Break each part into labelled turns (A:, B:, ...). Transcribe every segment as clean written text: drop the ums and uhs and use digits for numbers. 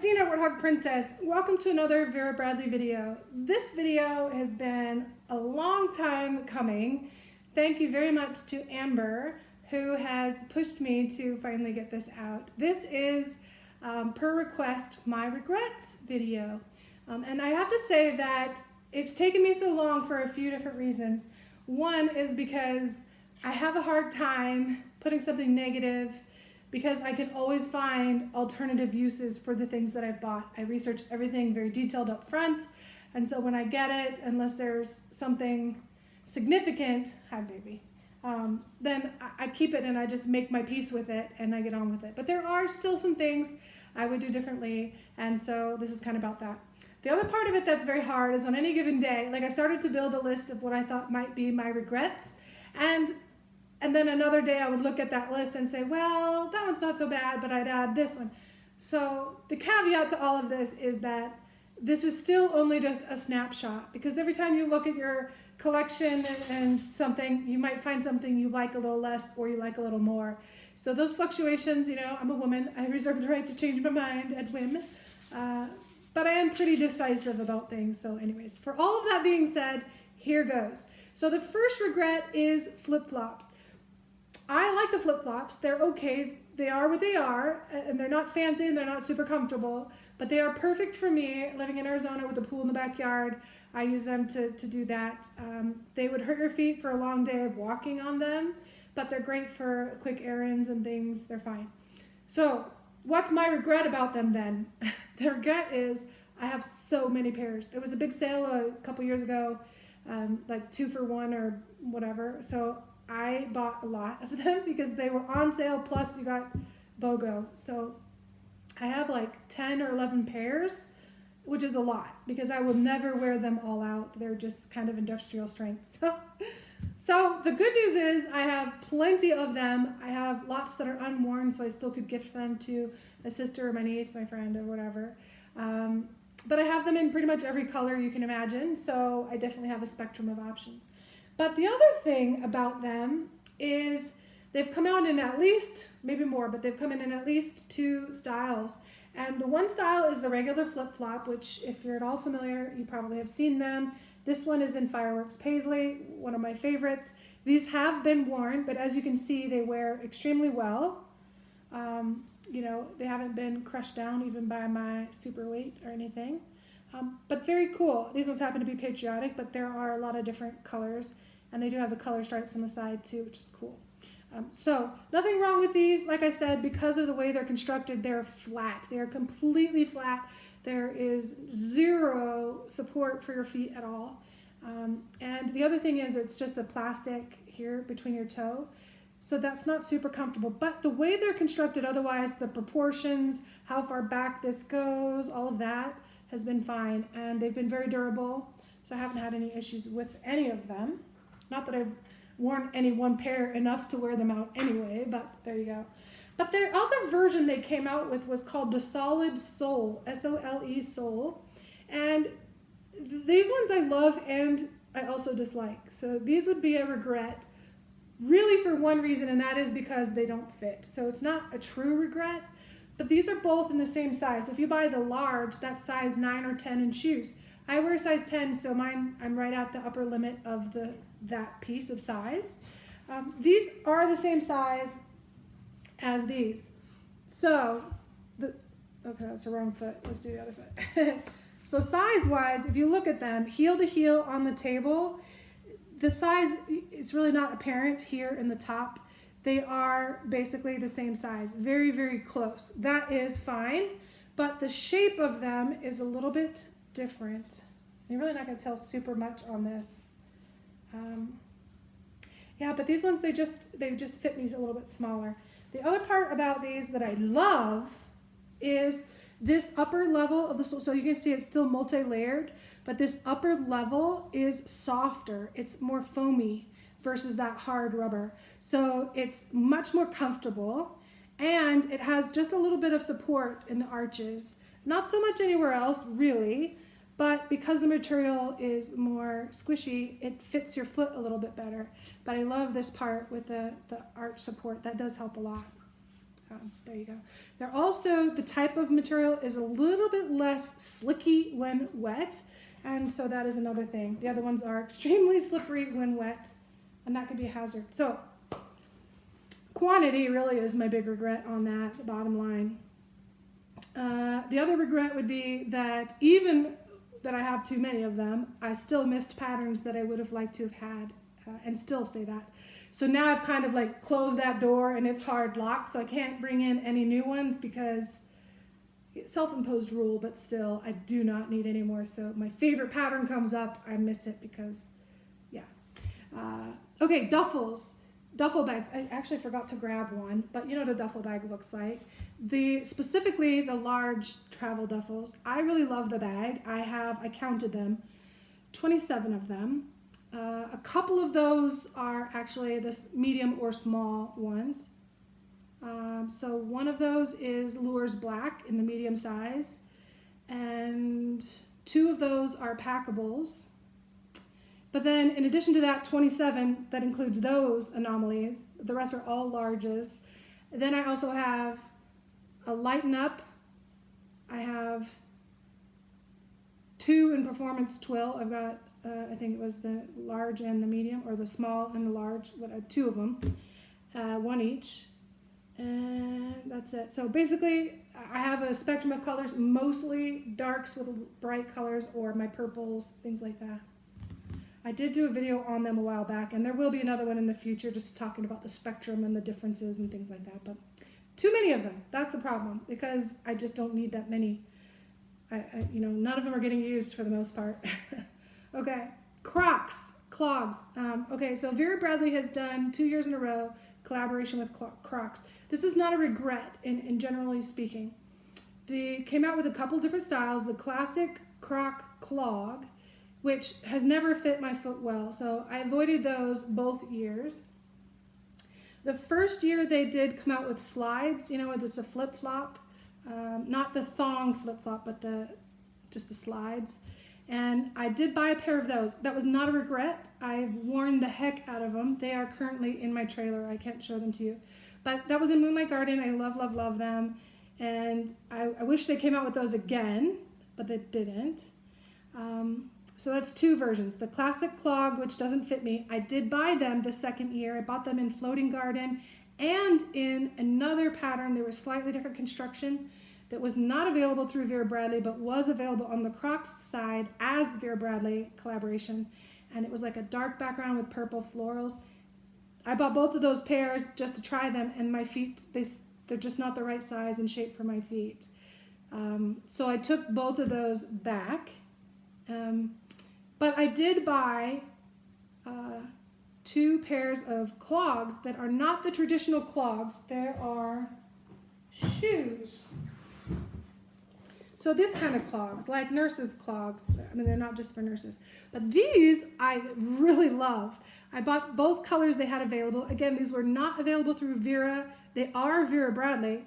A: Dina, Warthog Princess. Welcome to another Vera Bradley video. This video has been a long time coming. Thank you very much to Amber, who has pushed me to finally get this out. This is, per request, my regrets video. And I have to say that it's taken me so long for a few different reasons. One is because I have a hard time putting something negative because I can always find alternative uses for the things that I've bought. I research everything very detailed up front, and so when I get it, unless there's something significant, hi baby, then I keep it and I just make my peace with it and I get on with it. But there are still some things I would do differently, and so this is kind of about that. The other part of it that's very hard is on any given day, like I started to build a list of what I thought might be my regrets, and then another day I would look at that list and say, well, that one's not so bad, but I'd add this one. So the caveat to all of this is that this is still only just a snapshot, because every time you look at your collection and something, you might find something you like a little less or you like a little more. So those fluctuations, you know, I'm a woman, I reserve the right to change my mind at whim, but I am pretty decisive about things. So anyways, for all of that being said, here goes. So the first regret is flip-flops. I like the flip-flops. They're okay. They are what they are, and they're not fancy and they're not super comfortable, but they are perfect for me living in Arizona with a pool in the backyard. I use them to do that. They would hurt your feet for a long day of walking on them, but they're great for quick errands and things. They're fine. So what's my regret about them then? The regret is I have so many pairs. There was a big sale a couple years ago, like 2 for 1 or whatever. So I bought a lot of them because they were on sale, plus you got BOGO. So I have like 10 or 11 pairs, which is a lot because I will never wear them all out. They're just kind of industrial strength. So the good news is I have plenty of them. I have lots that are unworn, so I still could gift them to a sister or my niece, my friend, or whatever. But I have them in pretty much every color you can imagine, so I definitely have a spectrum of options. But the other thing about them is they've come out in at least, maybe more, but they've come in at least 2 styles. And the one style is the regular flip-flop, which if you're at all familiar, you probably have seen them. This one is in Fireworks Paisley, one of my favorites. These have been worn, but as you can see, they wear extremely well. You know, they haven't been crushed down even by my super weight or anything. But very cool. These ones happen to be patriotic, but there are a lot of different colors, and they do have the color stripes on the side too, which is cool. So nothing wrong with these. Like I said, because of the way they're constructed, they're flat. They are completely flat. There is zero support for your feet at all. And the other thing is it's just a plastic here between your toe. So that's not super comfortable. But the way they're constructed otherwise, the proportions, how far back this goes, all of that has been fine. And they've been very durable. So I haven't had any issues with any of them. Not that I've worn any one pair enough to wear them out anyway, but there you go. But their other version they came out with was called the Solid Sole, S-O-L-E Sole. And these ones I love and I also dislike. So these would be a regret really for one reason, and that is because they don't fit. So it's not a true regret, but these are both in the same size. If you buy the large, that's size 9 or 10 in shoes. I wear size 10, so mine, I'm right at the upper limit of that piece of size. These are the same size as these. So, okay, that's the wrong foot. Let's do the other foot. So size-wise, if you look at them, heel to heel on the table, the size, it's really not apparent here in the top. They are basically the same size, very, very close. That is fine, but the shape of them is a little bit different. You're really not going to tell super much on this. Yeah, but these ones, they just fit me a little bit smaller. The other part about these that I love is this upper level of the sole. So you can see it's still multi-layered, but this upper level is softer. It's more foamy versus that hard rubber. So it's much more comfortable, and it has just a little bit of support in the arches. Not so much anywhere else, really, but because the material is more squishy, it fits your foot a little bit better. But I love this part with the arch support. That does help a lot. There you go. They're also, the type of material is a little bit less slicky when wet, and so that is another thing. The other ones are extremely slippery when wet, and that could be a hazard. So quantity really is my big regret on that, bottom line. The other regret would be that even that I have too many of them, I still missed patterns that I would have liked to have had, and still say that. So now I've kind of like closed that door and it's hard locked, so I can't bring in any new ones because self-imposed rule, but still I do not need any more. So my favorite pattern comes up, I miss it because, yeah. Okay, duffels, duffel bags. I actually forgot to grab one, but you know what a duffel bag looks like. Specifically the large travel duffels. I really love the bag. I counted them, 27 of them. A couple of those are actually this medium or small ones. So one of those is Lures Black in the medium size, and 2 of those are packables. But then in addition to that 27, that includes those anomalies. The rest are all larges. And then I also have a Lighten Up. I have 2 in Performance Twill. I've got I think it was the large and the medium, or the small and the large, 2 of them, 1 each, and that's it. So basically, I have a spectrum of colors, mostly darks with bright colors, or my purples, things like that. I did do a video on them a while back, and there will be another one in the future, just talking about the spectrum and the differences and things like that, but too many of them, that's the problem, because I just don't need that many. None of them are getting used for the most part. Okay, Crocs Clogs. Okay, so Vera Bradley has done 2 years in a row collaboration with Crocs. This is not a regret in generally speaking. They came out with a couple different styles. The classic Croc Clog, which has never fit my foot well, so I avoided those both years. The first year they did come out with slides, it's a flip-flop, not the thong flip-flop, but just the slides. And I did buy a pair of those. That was not a regret. I've worn the heck out of them. They are currently in my trailer. I can't show them to you. But that was in Moonlight Garden. I love, love, love them. And I wish they came out with those again, but they didn't. So that's 2 versions. The classic clog, which doesn't fit me. I did buy them the second year. I bought them in Floating Garden and in another pattern. They were slightly different construction. That was not available through Vera Bradley, but was available on the Crocs side as Vera Bradley collaboration. And it was like a dark background with purple florals. I bought both of those pairs just to try them, and my feet, they're just not the right size and shape for my feet. So I took both of those back. But I did buy 2 pairs of clogs that are not the traditional clogs. There are shoes. So this kind of clogs, like nurses' clogs. I mean, they're not just for nurses. But these I really love. I bought both colors they had available. Again, these were not available through Vera. They are Vera Bradley,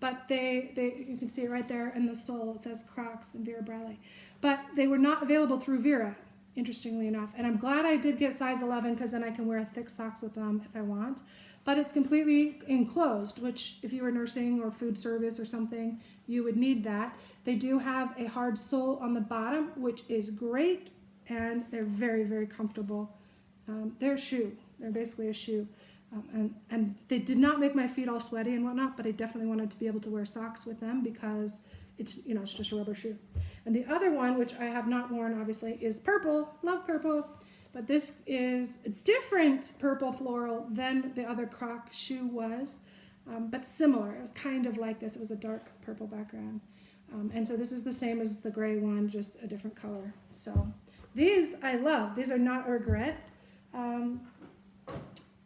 A: but you can see it right there in the sole. It says Crocs and Vera Bradley. But they were not available through Vera, interestingly enough. And I'm glad I did get size 11, because then I can wear thick socks with them if I want. But it's completely enclosed, which if you were nursing or food service or something, you would need that. They do have a hard sole on the bottom, which is great, and they're very, very comfortable. They're a shoe. They're basically a shoe. And they did not make my feet all sweaty and whatnot, but I definitely wanted to be able to wear socks with them because it's just a rubber shoe. And the other one, which I have not worn, obviously, is purple. Love purple. But this is a different purple floral than the other Croc shoe was, but similar. It was kind of like this. It was a dark purple background. And so this is the same as the gray one, just a different color. So these I love. These are not a regret.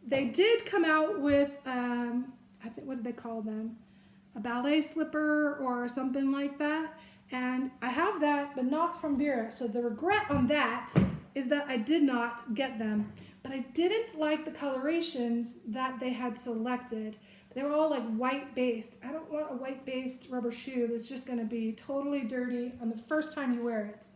A: They did come out with, I think, what did they call them? A ballet slipper or something like that. And I have that, but not from Vera. So the regret on that is that I did not get them. But I didn't like the colorations that they had selected. They were all like white based. I don't want a white based rubber shoe that's just going to be totally dirty on the first time you wear it.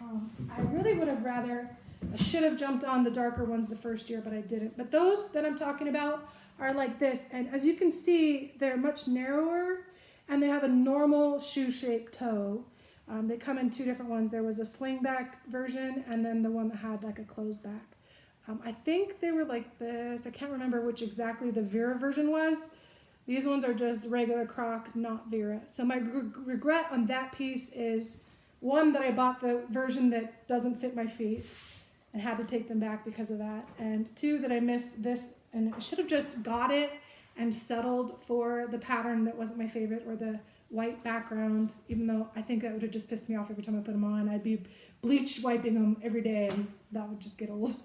A: I really would have rather, I should have jumped on the darker ones the first year, but I didn't. But those that I'm talking about are like this, and as you can see, they're much narrower, and they have a normal shoe-shaped toe. They come in two different ones. There was a slingback version, and then the one that had like a closed back. I think they were like this. I can't remember which exactly the Vera version was. These ones are just regular Croc, not Vera. So my regret on that piece is, one, that I bought the version that doesn't fit my feet and had to take them back because of that. And two, that I missed this, and I should have just got it and settled for the pattern that wasn't my favorite, or the white background, even though I think that would have just pissed me off every time I put them on. I'd be bleach wiping them every day, and that would just get old.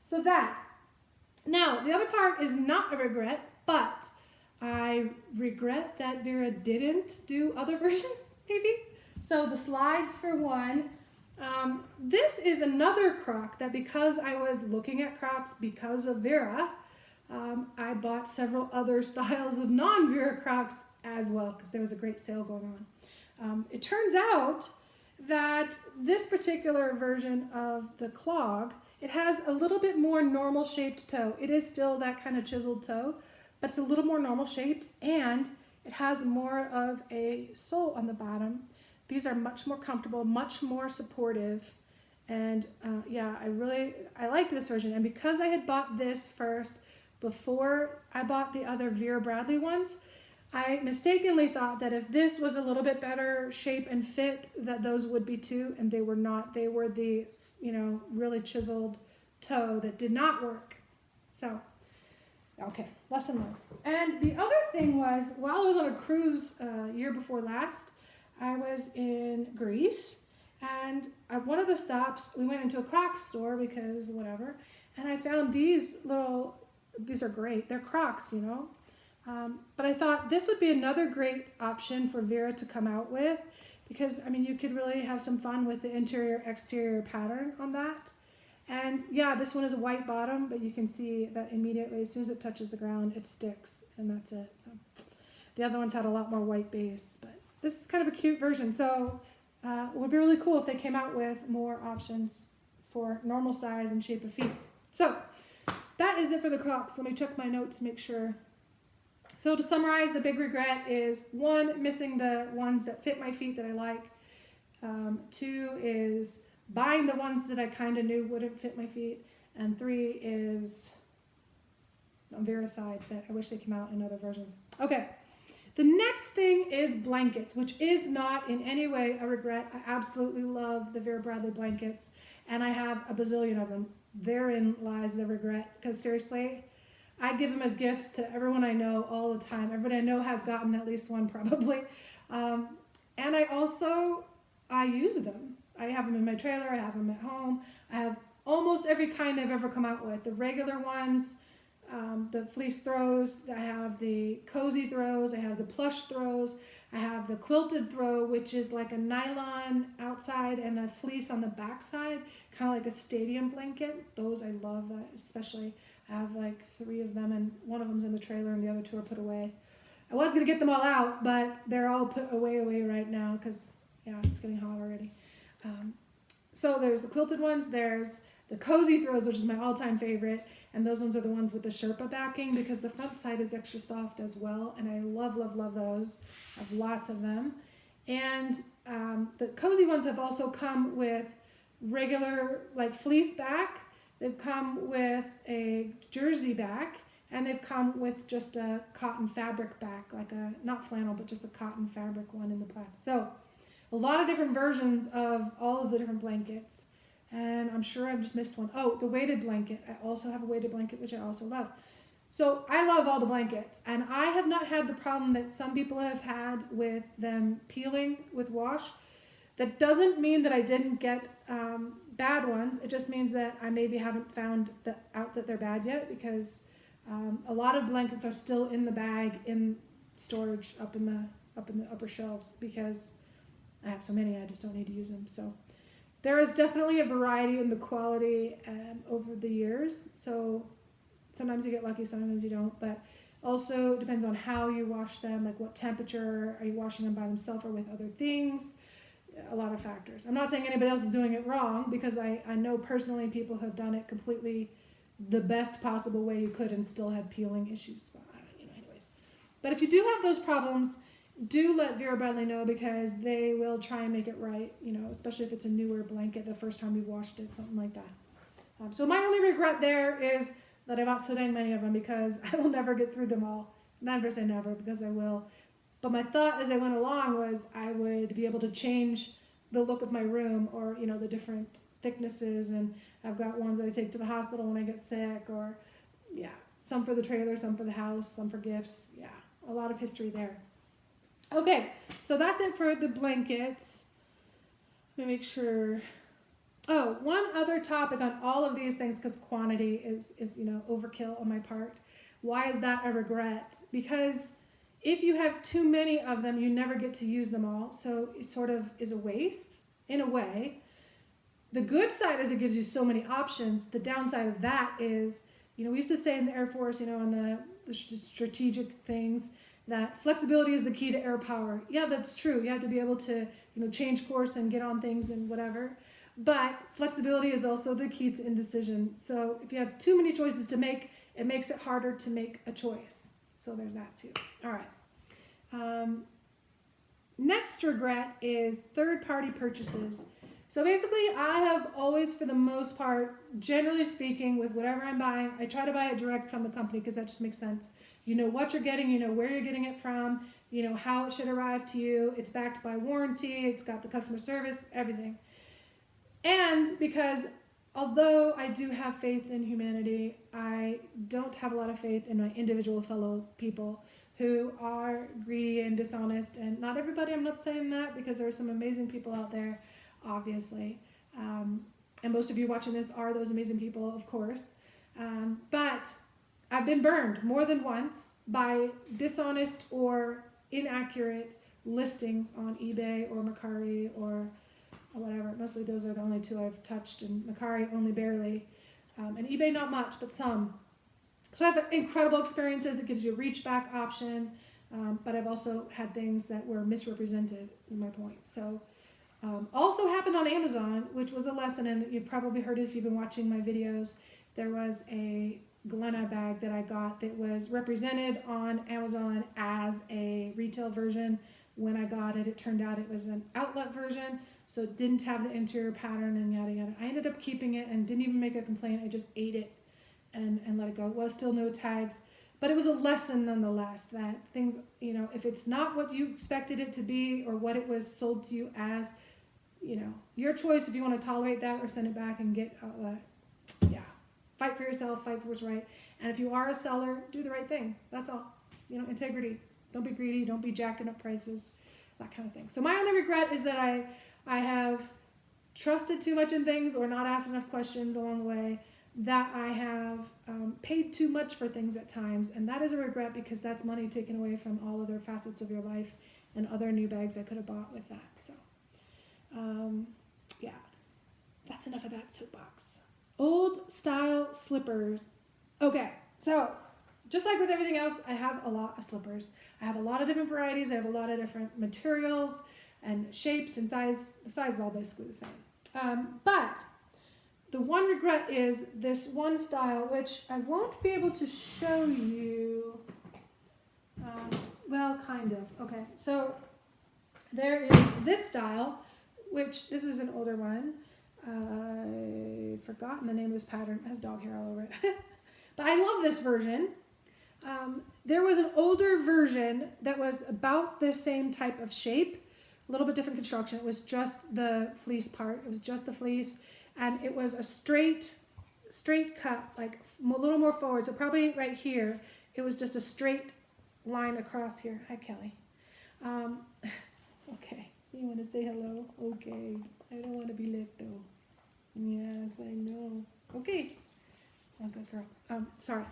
A: So that. Now, the other part is not a regret, but I regret that Vera didn't do other versions, maybe. So the slides, for one. This is another Croc that, because I was looking at Crocs because of Vera, I bought several other styles of non-Vera Crocs as well, because there was a great sale going on. It turns out that this particular version of the clog, it has a little bit more normal shaped toe. It is still that kind of chiseled toe, but it's a little more normal shaped, and it has more of a sole on the bottom. These are much more comfortable, much more supportive, and yeah, I like this version. And because I had bought this first before I bought the other Vera Bradley ones, I mistakenly thought that if this was a little bit better shape and fit, that those would be too, and they were not. They were the, really chiseled toe that did not work. So, okay, lesson learned. And the other thing was, while I was on a cruise year before last, I was in Greece, and at one of the stops, we went into a Crocs store because whatever, and I found these are great. They're Crocs, but I thought this would be another great option for Vera to come out with, because, you could really have some fun with the interior-exterior pattern on that. And yeah, this one is a white bottom, but you can see that immediately, as soon as it touches the ground, it sticks, and that's it. So the other ones had a lot more white base, but this is kind of a cute version. So it would be really cool if they came out with more options for normal size and shape of feet. So that is it for the Crocs. Let me check my notes, make sure. So to summarize, the big regret is, one, missing the ones that fit my feet that I like. Two is buying the ones that I kind of knew wouldn't fit my feet. And three is on Vera's side, that I wish they came out in other versions. Okay. The next thing is blankets, which is not in any way a regret. I absolutely love the Vera Bradley blankets, and I have a bazillion of them. Therein lies the regret, because seriously, I give them as gifts to everyone I know all the time. Everybody I know has gotten at least one, probably. And I use them. I have them in my trailer. I have them at home. I have almost every kind they've ever come out with. The regular ones, the fleece throws, I have the cozy throws, I have the plush throws, I have the quilted throw, which is like a nylon outside and a fleece on the back side, kind of like a stadium blanket. Those I love, especially. I have like 3 of them, and one of them's in the trailer and the other 2 are put away. I was going to get them all out, but they're all put away right now because, yeah, it's getting hot already. So there's the quilted ones, there's the cozy throws, which is my all-time favorite, and those ones are the ones with the Sherpa backing, because the front side is extra soft as well, and I love, love, love those. I have lots of them. And the cozy ones have also come with regular, like, fleece back. They've come with a jersey back, and they've come with just a cotton fabric back, like a, not flannel, but just a cotton fabric one in the back. So a lot of different versions of all of the different blankets. And I'm sure I've just missed one. Oh, the weighted blanket. I also have a weighted blanket, which I also love. So I love all the blankets. And I have not had the problem that some people have had with them peeling with wash. That doesn't mean that I didn't get bad ones. It just means that I maybe haven't found out that they're bad yet, because a lot of blankets are still in the bag in storage up in the upper shelves, because I have so many, I just don't need to use them. So there is definitely a variety in the quality over the years. So sometimes you get lucky, sometimes you don't. But also depends on how you wash them, like what temperature. Are you washing them by themselves or with other things? A lot of factors. I'm not saying anybody else is doing it wrong, because I know personally people who have done it completely the best possible way you could and still had peeling issues. Anyways. But if you do have those problems, do let Vera Bradley know, because they will try and make it right, especially if it's a newer blanket, the first time you've washed it, something like that. So my only regret there is that I bought so dang many of them, because I will never get through them all. Never say never, because I will. But my thought as I went along was I would be able to change the look of my room, or, the different thicknesses. And I've got ones that I take to the hospital when I get sick, or, some for the trailer, some for the house, some for gifts. Yeah, a lot of history there. Okay, so that's it for the blankets. Let me make sure. Oh, one other topic on all of these things, because quantity is overkill on my part. Why is that a regret? Because if you have too many of them, you never get to use them all. So it sort of is a waste in a way. The good side is it gives you so many options. The downside of that is, we used to say in the Air Force, on the strategic things, that flexibility is the key to air power. Yeah, that's true. You have to be able to, change course and get on things and whatever. But flexibility is also the key to indecision. So if you have too many choices to make, it makes it harder to make a choice. So there's that too. All right. Next regret is third-party purchases. So basically, I have always, for the most part, generally speaking, with whatever I'm buying, I try to buy it direct from the company, because that just makes sense. You know what you're getting, you know where you're getting it from, you know how it should arrive to you. It's backed by warranty, it's got the customer service, everything. And because although I do have faith in humanity, I don't have a lot of faith in my individual fellow people who are greedy and dishonest. And not everybody, I'm not saying that, because there are some amazing people out there, obviously. And most of you watching this are those amazing people, of course. But I've been burned more than once by dishonest or inaccurate listings on eBay or Mercari or whatever. Mostly those are the only two I've touched, and Mercari only barely. And eBay not much, but some. So I have incredible experiences. It gives you a reach back option, but I've also had things that were misrepresented, is my point. So also happened on Amazon, which was a lesson, and you've probably heard it if you've been watching my videos. There was a Glenna bag that I got that was represented on Amazon as a retail version. When I got it, it turned out it was an outlet version, so it didn't have the interior pattern and yada yada. I ended up keeping it and didn't even make a complaint. I just ate it and let it go. It was still no tags, but it was a lesson nonetheless, that things, if it's not what you expected it to be or what it was sold to you as, your choice if you want to tolerate that or send it back and get fight for yourself, fight for what's right. And if you are a seller, do the right thing. That's all. Integrity. Don't be greedy. Don't be jacking up prices, that kind of thing. So my only regret is that I have trusted too much in things or not asked enough questions along the way, that I have paid too much for things at times. And that is a regret, because that's money taken away from all other facets of your life and other new bags I could have bought with that. So, that's enough of that soapbox. Old style slippers. Okay, so just like with everything else, I have a lot of slippers. I have a lot of different varieties. I have a lot of different materials and shapes and size. The size is all basically the same. But the one regret is this one style, which I won't be able to show you. Well, kind of. Okay, so there is this style, which this is an older one. I've forgotten the name of this pattern. It has dog hair all over it. But I love this version. There was an older version that was about the same type of shape, a little bit different construction. It was just the fleece part. It was just the fleece, and it was a straight cut, like a little more forward. So probably right here, it was just a straight line across here. Hi, Kelly. Okay, you want to say hello? Okay, I don't want to be late though. Yes, I know. Okay. Oh, good girl. Sorry.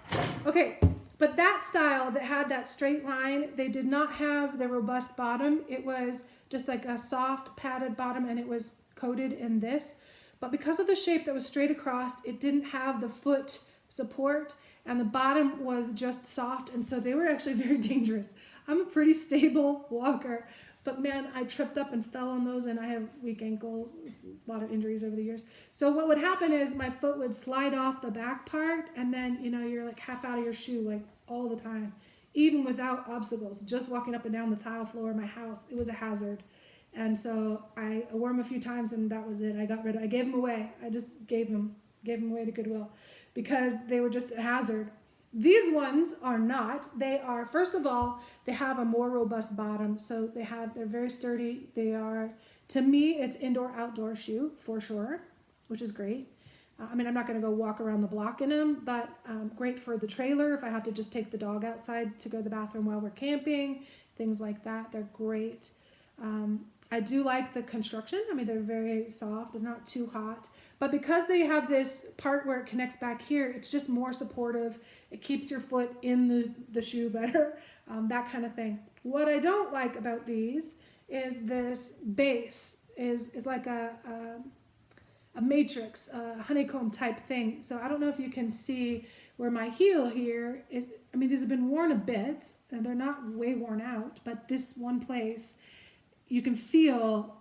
A: Okay, but that style that had that straight line, they did not have the robust bottom. It was just like a soft padded bottom, and it was coated in this. But because of the shape that was straight across, it didn't have the foot support, and the bottom was just soft, and so they were actually very dangerous. I'm a pretty stable walker, But man, I tripped up and fell on those, and I have weak ankles, a lot of injuries over the years. So what would happen is my foot would slide off the back part, and then, you know, you're like half out of your shoe, like all the time, even without obstacles. Just walking up and down the tile floor of my house, it was a hazard. And so I wore them a few times, and that was it. I gave them away. I just gave them away to Goodwill because they were just a hazard. These ones are not. They are, first of all, they have a more robust bottom. So they're very sturdy. They are, to me, it's indoor-outdoor shoe for sure, which is great. I mean, I'm not going to go walk around the block in them, but great for the trailer if I have to just take the dog outside to go to the bathroom while we're camping, things like that. They're great. I do like the construction. I mean, they're very soft. They're not too hot. But because they have this part where it connects back here, it's just more supportive. It keeps your foot in the shoe better, that kind of thing. What I don't like about these is this base is like a matrix, a honeycomb type thing. So I don't know if you can see where my heel here is. I mean, these have been worn a bit, and they're not way worn out, but this one place, you can feel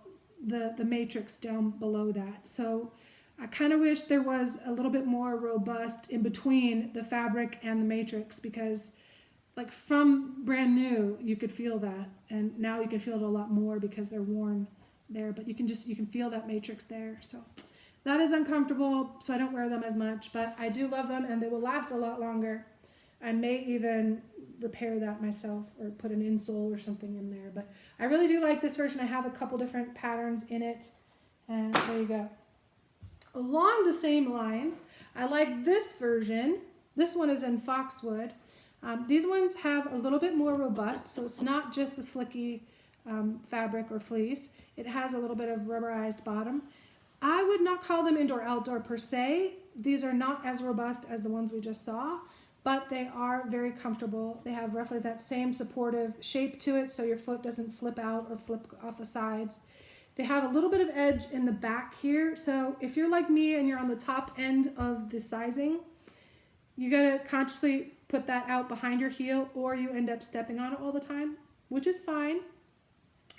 A: the matrix down below that. So I kind of wish there was a little bit more robust in between the fabric and the matrix, because like from brand new, you could feel that. And now you can feel it a lot more because they're worn there, but you can feel that matrix there. So that is uncomfortable. So I don't wear them as much, but I do love them, and they will last a lot longer. I may even repair that myself or put an insole or something in there, but I really do like this version. I have a couple different patterns in it, and there you go. Along the same lines, I like this version. This one is in Foxwood. These ones have a little bit more robust, so it's not just the slicky fabric or fleece. It has a little bit of rubberized bottom. I would not call them indoor-outdoor per se. These are not as robust as the ones we just saw, but they are very comfortable. They have roughly that same supportive shape to it, so your foot doesn't flip out or flip off the sides. They have a little bit of edge in the back here, so if you're like me and you're on the top end of the sizing, you gotta consciously put that out behind your heel, or you end up stepping on it all the time, which is fine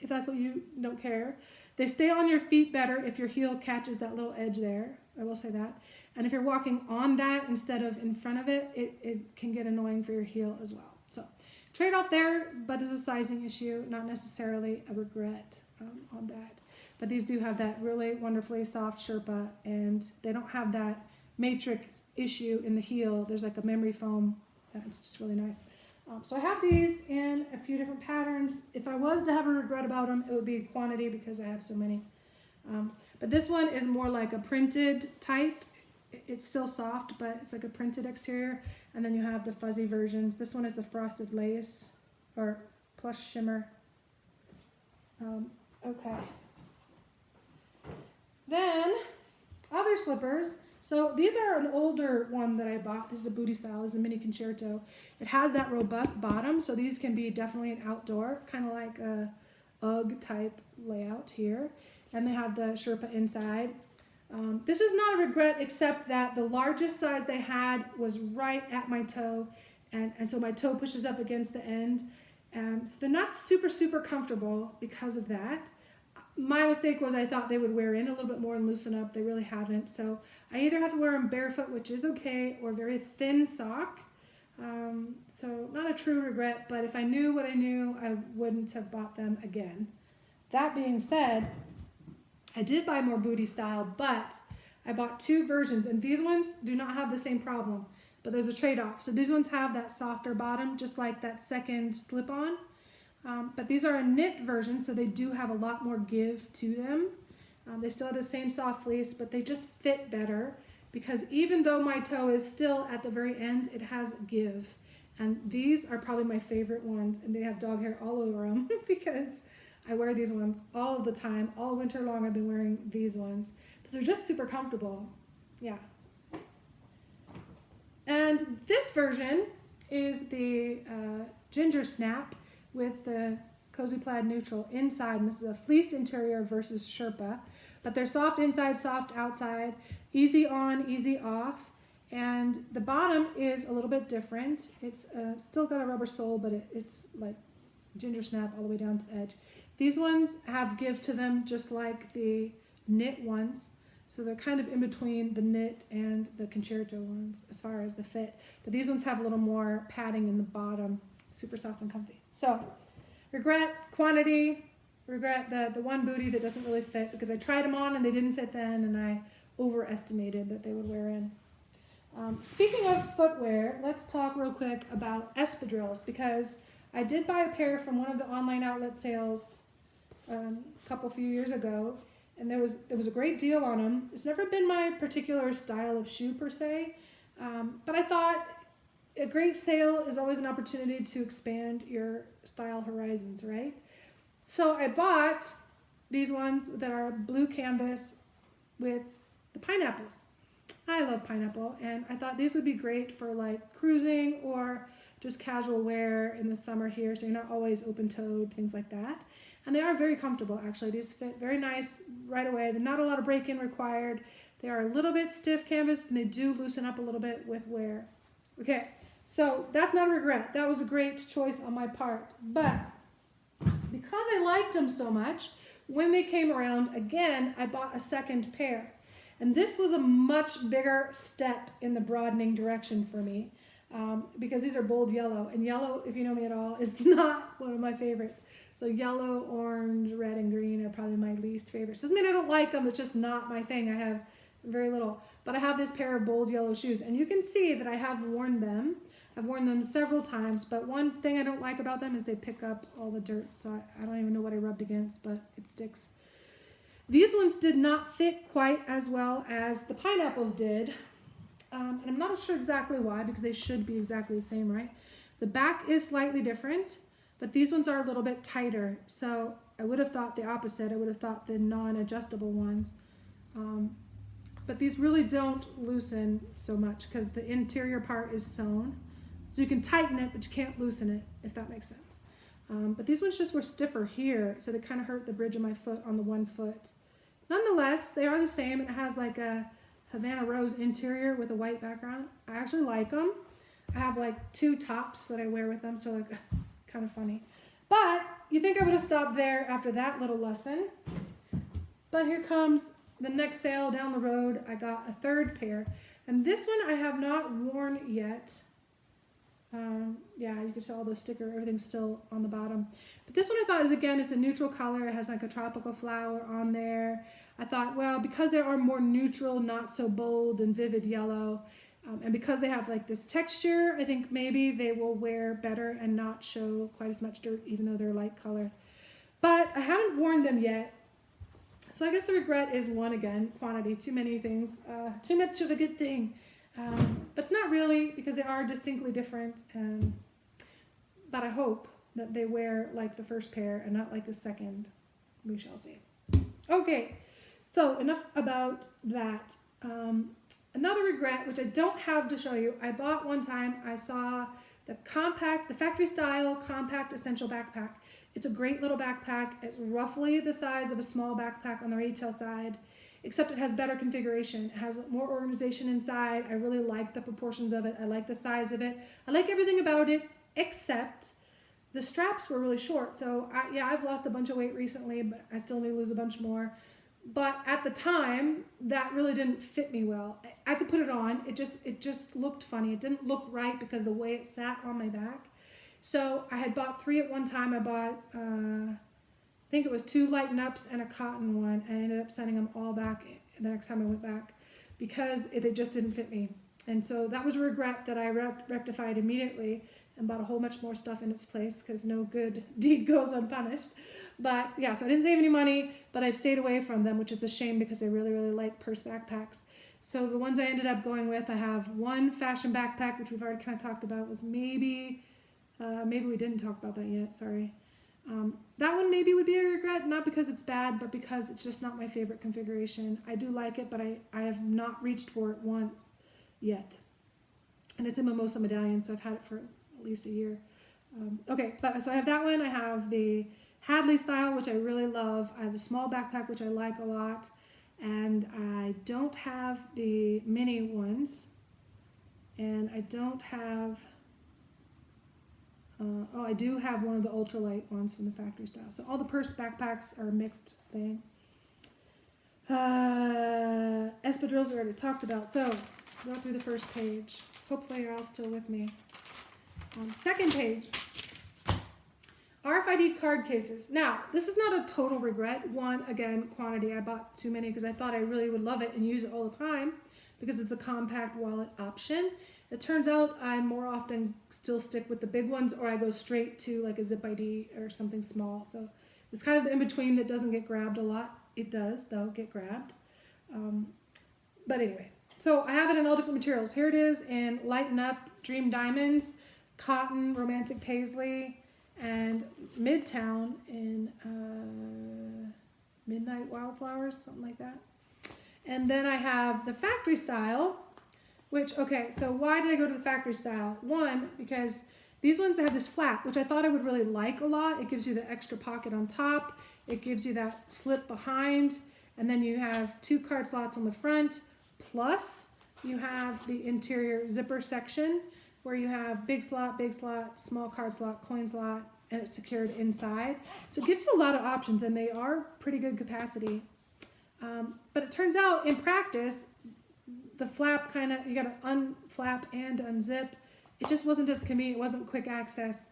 A: if that's what you don't care. They stay on your feet better if your heel catches that little edge there, I will say that. And if you're walking on that instead of in front of it, it can get annoying for your heel as well. So trade-off there, but it's a sizing issue, not necessarily a regret on that. But these do have that really wonderfully soft Sherpa, and they don't have that matrix issue in the heel. There's like a memory foam. It's just really nice. So I have these in a few different patterns. If I was to have a regret about them, it would be quantity because I have so many. But this one is more like a printed type. It's still soft, but it's like a printed exterior. And then you have the fuzzy versions. This one is the frosted lace or plush shimmer. Okay. Then other slippers. So these are an older one that I bought. This is a booty style. This is a mini concerto. It has that robust bottom, so these can be definitely an outdoor. It's kind of like a UGG type layout here. And they have the Sherpa inside. This is not a regret, except that the largest size they had was right at my toe, and so my toe pushes up against the end. So they're not super, super comfortable because of that. My mistake was I thought they would wear in a little bit more and loosen up. They really haven't. So I either have to wear them barefoot, which is okay, or very thin sock. So not a true regret, but if I knew what I knew, I wouldn't have bought them again. That being said, I did buy more booty style, but I bought two versions, and these ones do not have the same problem, but there's a trade-off. So these ones have that softer bottom, just like that second slip-on, but these are a knit version, so they do have a lot more give to them. They still have the same soft fleece, but they just fit better, because even though my toe is still at the very end, it has give. And these are probably my favorite ones, and they have dog hair all over them because I wear these ones all the time. All winter long I've been wearing these ones. But they're just super comfortable. Yeah. And this version is the ginger snap with the cozy plaid neutral inside. And this is a fleece interior versus Sherpa. But they're soft inside, soft outside, easy on, easy off. And the bottom is a little bit different. It's still got a rubber sole, but it's like ginger snap all the way down to the edge. These ones have give to them just like the knit ones. So they're kind of in between the knit and the concerto ones as far as the fit. But these ones have a little more padding in the bottom. Super soft and comfy. So regret quantity, regret the one booty that doesn't really fit because I tried them on and they didn't fit then and I overestimated that they would wear in. Speaking of footwear, let's talk real quick about espadrilles because I did buy a pair from one of the online outlet sales a few years ago, and there was a great deal on them. It's never been my particular style of shoe per se, but I thought a great sale is always an opportunity to expand your style horizons, right? So I bought these ones that are blue canvas with the pineapples. I love pineapple, and I thought these would be great for like cruising or just casual wear in the summer here, so you're not always open-toed, things like that. And they are very comfortable, actually. These fit very nice right away. There's not a lot of break-in required. They are a little bit stiff canvas, and they do loosen up a little bit with wear. Okay, so that's not a regret. That was a great choice on my part. But because I liked them so much, when they came around again, I bought a second pair. And this was a much bigger step in the broadening direction for me because these are bold yellow. And yellow, if you know me at all, is not one of my favorites. So yellow, orange, red, and green are probably my least favorites. Doesn't mean I don't like them. It's just not my thing. I have very little. But I have this pair of bold yellow shoes. And you can see that I have worn them. I've worn them several times. But one thing I don't like about them is they pick up all the dirt. So I don't even know what I rubbed against, but it sticks. These ones did not fit quite as well as the pineapples did. And I'm not sure exactly why, because they should be exactly the same, right? The back is slightly different, but these ones are a little bit tighter. So I would have thought the opposite. I would have thought the non-adjustable ones. But these really don't loosen so much because the interior part is sewn. So you can tighten it, but you can't loosen it, if that makes sense. But these ones just were stiffer here, so they kind of hurt the bridge of my foot on the one foot. Nonetheless, they are the same. It has like a Havana rose interior with a white background. I actually like them. I have like 2 tops that I wear with them, so like kind of funny. But you think I would have stopped there after that little lesson. But here comes the next sale down the road. I got a third pair. And this one I have not worn yet. Yeah, you can see all the sticker, everything's still on the bottom. But this one I thought is, again, it's a neutral color. It has like a tropical flower on there. I thought, well, because they are more neutral, not so bold and vivid yellow, and because they have like this texture, I think maybe they will wear better and not show quite as much dirt, even though they're light color. But I haven't worn them yet. So I guess the regret is one again, quantity, too many things, too much of a good thing. But it's not really, because they are distinctly different, but I hope that they wear like the first pair and not like the second. We shall see. Okay, so enough about that. Another regret, which I don't have to show you, I bought one time, I saw the factory style compact essential backpack. It's a great little backpack. It's roughly the size of a small backpack on the retail side, except it has better configuration. It has more organization inside. I really like the proportions of it. I like the size of it. I like everything about it, except the straps were really short. So I've lost a bunch of weight recently, but I still need to lose a bunch more. But at the time, that really didn't fit me well. I could put it on. It just looked funny. It didn't look right because of the way it sat on my back. So I had bought 3 at one time. I bought, I think it was 2 lighten ups and a cotton one. And I ended up sending them all back the next time I went back because they just didn't fit me. And so that was a regret that I rectified immediately and bought a whole bunch more stuff in its place because no good deed goes unpunished. But yeah, so I didn't save any money, but I've stayed away from them, which is a shame because I really, really like purse backpacks. So the ones I ended up going with, I have one fashion backpack, which we've already kind of talked about, was maybe we didn't talk about that yet, sorry. That one maybe would be a regret, not because it's bad, but because it's just not my favorite configuration. I do like it, but I have not reached for it once yet. And it's a mimosa medallion, so I've had it for at least a year. Okay, so I have that one. I have the Hadley style, which I really love. I have the small backpack, which I like a lot. And I don't have the mini ones. And I don't have Oh, I do have one of the ultralight ones from the factory style. So all the purse backpacks are a mixed thing. Espadrilles we already talked about. So go through the first page. Hopefully you're all still with me. Second page. RFID card cases. Now, this is not a total regret. One, again, quantity. I bought too many because I thought I really would love it and use it all the time because it's a compact wallet option. It turns out I more often still stick with the big ones, or I go straight to like a zip ID or something small. So it's kind of the in-between that doesn't get grabbed a lot. It does, though, get grabbed. But anyway, so I have it in all different materials. Here it is in Lighten Up, Dream Diamonds, Cotton, Romantic Paisley, and Midtown in Midnight Wildflowers, something like that. And then I have the factory style, which, okay, so why did I go to the factory style? One, because these ones have this flap, which I thought I would really like a lot. It gives you the extra pocket on top. It gives you that slip behind. And then you have 2 card slots on the front. Plus, you have the interior zipper section where you have big slot, small card slot, coin slot, and it's secured inside. So it gives you a lot of options, and they are pretty good capacity. But it turns out in practice, the flap kind of, you got to unflap and unzip. It just wasn't as convenient. It wasn't quick access.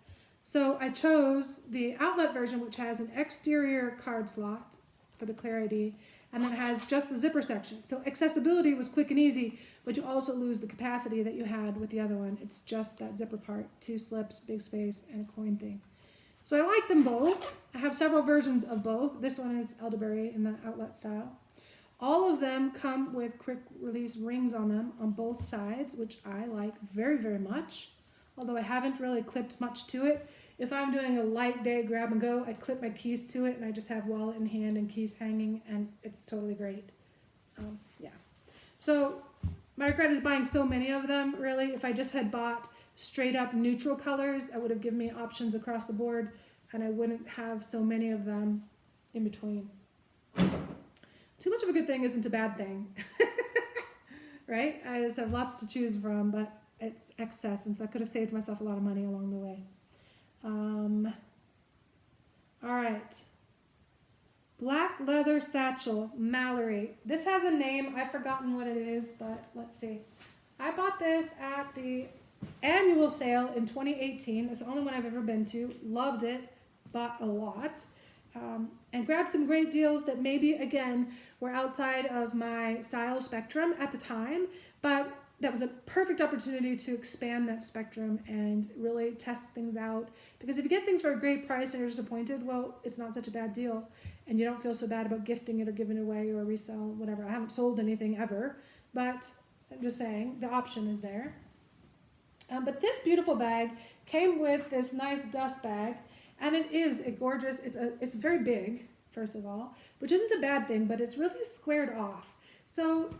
A: So I chose the outlet version, which has an exterior card slot for the Clear ID, and then it has just the zipper section. So accessibility was quick and easy, but you also lose the capacity that you had with the other one. It's just that zipper part, 2 slips, big space, and a coin thing. So I like them both. I have several versions of both. This one is elderberry in the outlet style. All of them come with quick release rings on them on both sides, which I like very, very much, although I haven't really clipped much to it. If I'm doing a light day grab and go, I clip my keys to it and I just have wallet in hand and keys hanging, and it's totally great. Yeah. So my regret is buying so many of them, really. If I just had bought straight up neutral colors, I would have given me options across the board and I wouldn't have so many of them in between. Too much of a good thing isn't a bad thing, right? I just have lots to choose from, but it's excess, and so I could have saved myself a lot of money along the way. All right. Black leather satchel, Mallory. This has a name. I've forgotten what it is, but let's see. I bought this at the annual sale in 2018. It's the only one I've ever been to. Loved it. Bought a lot. And grabbed some great deals that maybe, again, were outside of my style spectrum at the time, but that was a perfect opportunity to expand that spectrum and really test things out. Because if you get things for a great price and you're disappointed, well, it's not such a bad deal, and you don't feel so bad about gifting it or giving it away or resell, whatever. I haven't sold anything ever, but I'm just saying the option is there. But this beautiful bag came with this nice dust bag. And it is a gorgeous, it's very big, first of all, which isn't a bad thing, but it's really squared off. So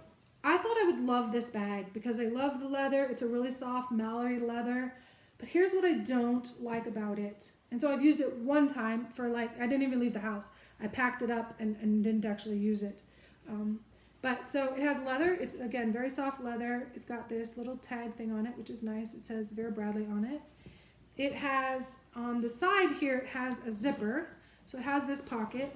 A: I thought I would love this bag because I love the leather. It's a really soft Mallory leather. But here's what I don't like about it. And so I've used it one time for I didn't even leave the house. I packed it up and didn't actually use it. But so it has leather. It's, again, very soft leather. It's got this little tag thing on it, which is nice. It says Vera Bradley on it. It has, on the side here, it has a zipper. So it has this pocket,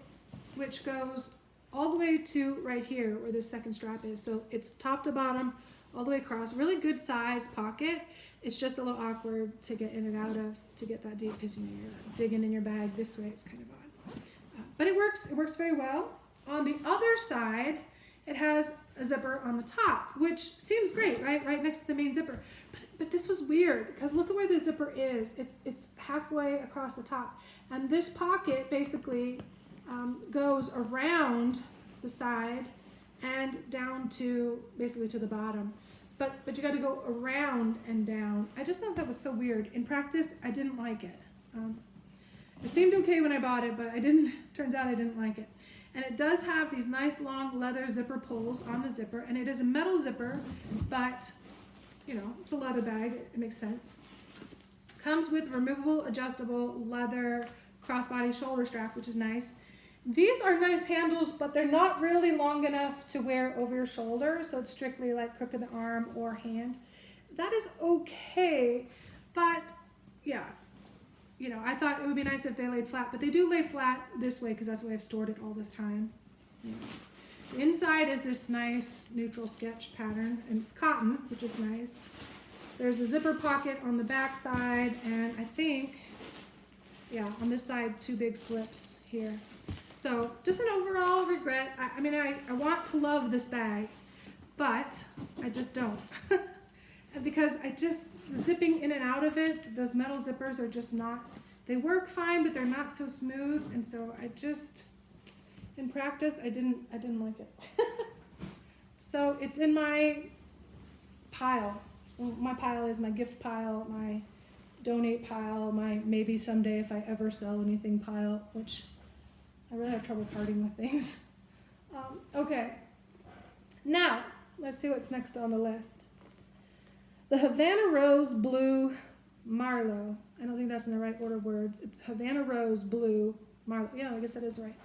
A: which goes all the way to right here where this second strap is. So it's top to bottom, all the way across. Really good size pocket. It's just a little awkward to get in and out of, to get that deep, because you're digging in your bag this way. It's kind of odd. But it works. It works very well. On the other side, it has a zipper on the top, which seems great, right? Right next to the main zipper. But this was weird, because look at where the zipper is. It's halfway across the top. And this pocket basically goes around the side and down to, basically to the bottom. But you got to go around and down. I just thought that was so weird. In practice, I didn't like it. It seemed okay when I bought it, but turns out I didn't like it. And it does have these nice long leather zipper pulls on the zipper, and it is a metal zipper, but it's a leather bag. It makes sense. Comes with removable, adjustable leather crossbody shoulder strap, which is nice. These are nice handles, but they're not really long enough to wear over your shoulder, so it's strictly like crook of the arm or hand. That is okay, but yeah, you know, I thought it would be nice if they laid flat, but they do lay flat this way because that's the way I've stored it all this time. Yeah. The inside is this nice neutral sketch pattern, and it's cotton, which is nice. There's a zipper pocket on the back side, and I think, yeah, on this side, 2 big slips here. So just an overall regret. I mean, I want to love this bag, but I just don't. Because zipping in and out of it, those metal zippers are just not, they work fine, but they're not so smooth. And so in practice, I didn't like it. So it's in my pile. My pile is my gift pile, my donate pile, my maybe someday if I ever sell anything pile, which I really have trouble parting with things. Okay, now let's see what's next on the list. The Havana Rose Blue Marlow. I don't think that's in the right order of words. It's Havana Rose Blue Marlow. Yeah, I guess that is right.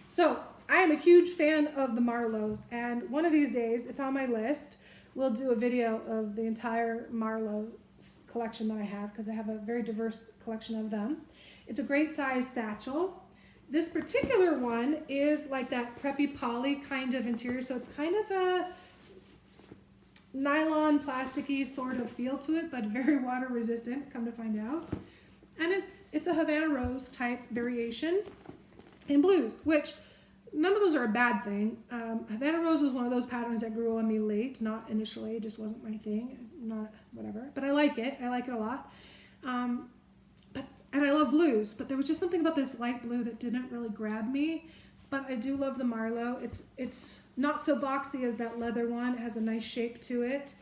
A: So I am a huge fan of the Marlows, and one of these days, it's on my list, we'll do a video of the entire Marlow collection that I have, because I have a very diverse collection of them. It's a great size satchel. This particular one is like that preppy poly kind of interior, so it's kind of a nylon plasticky sort of feel to it, but very water resistant, come to find out. And it's a Havana Rose type variation in blues, which none of those are a bad thing. Havana Rose was one of those patterns that grew on me late, not initially, it just wasn't my thing, not whatever, but I like it a lot. And I love blues, but there was just something about this light blue that didn't really grab me. But I do love the Marlow. It's not so boxy as that leather one. It has a nice shape to it.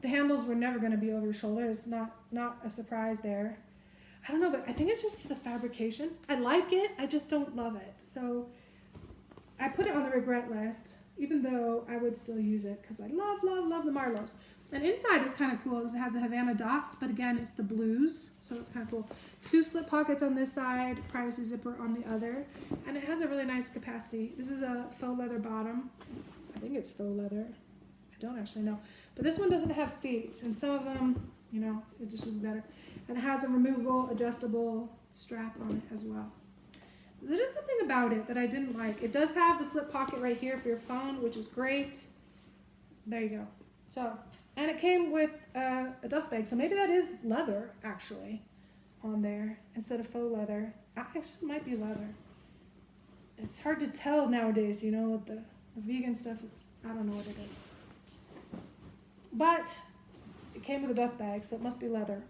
A: The handles were never going to be over your shoulder. It's not a surprise there. I don't know, but I think it's just the fabrication. I like it. I just don't love it. So I put it on the regret list, even though I would still use it because I love, love, love the Marlows. And inside is kind of cool because it has the Havana dots, but again, it's the blues, so it's kind of cool. 2 slip pockets on this side, privacy zipper on the other, and it has a really nice capacity. This is a faux leather bottom. I think it's faux leather. I don't actually know. But this one doesn't have feet, and some of them, you know, it just would be better. And it has a removable, adjustable strap on it as well. There's just something about it that I didn't like. It does have the slip pocket right here for your phone, which is great. There you go. So, and it came with a dust bag, so maybe that is leather, actually, on there, instead of faux leather. Actually, it might be leather. It's hard to tell nowadays, you know, with the vegan stuff, I don't know what it is. But it came with a dust bag, so it must be leather.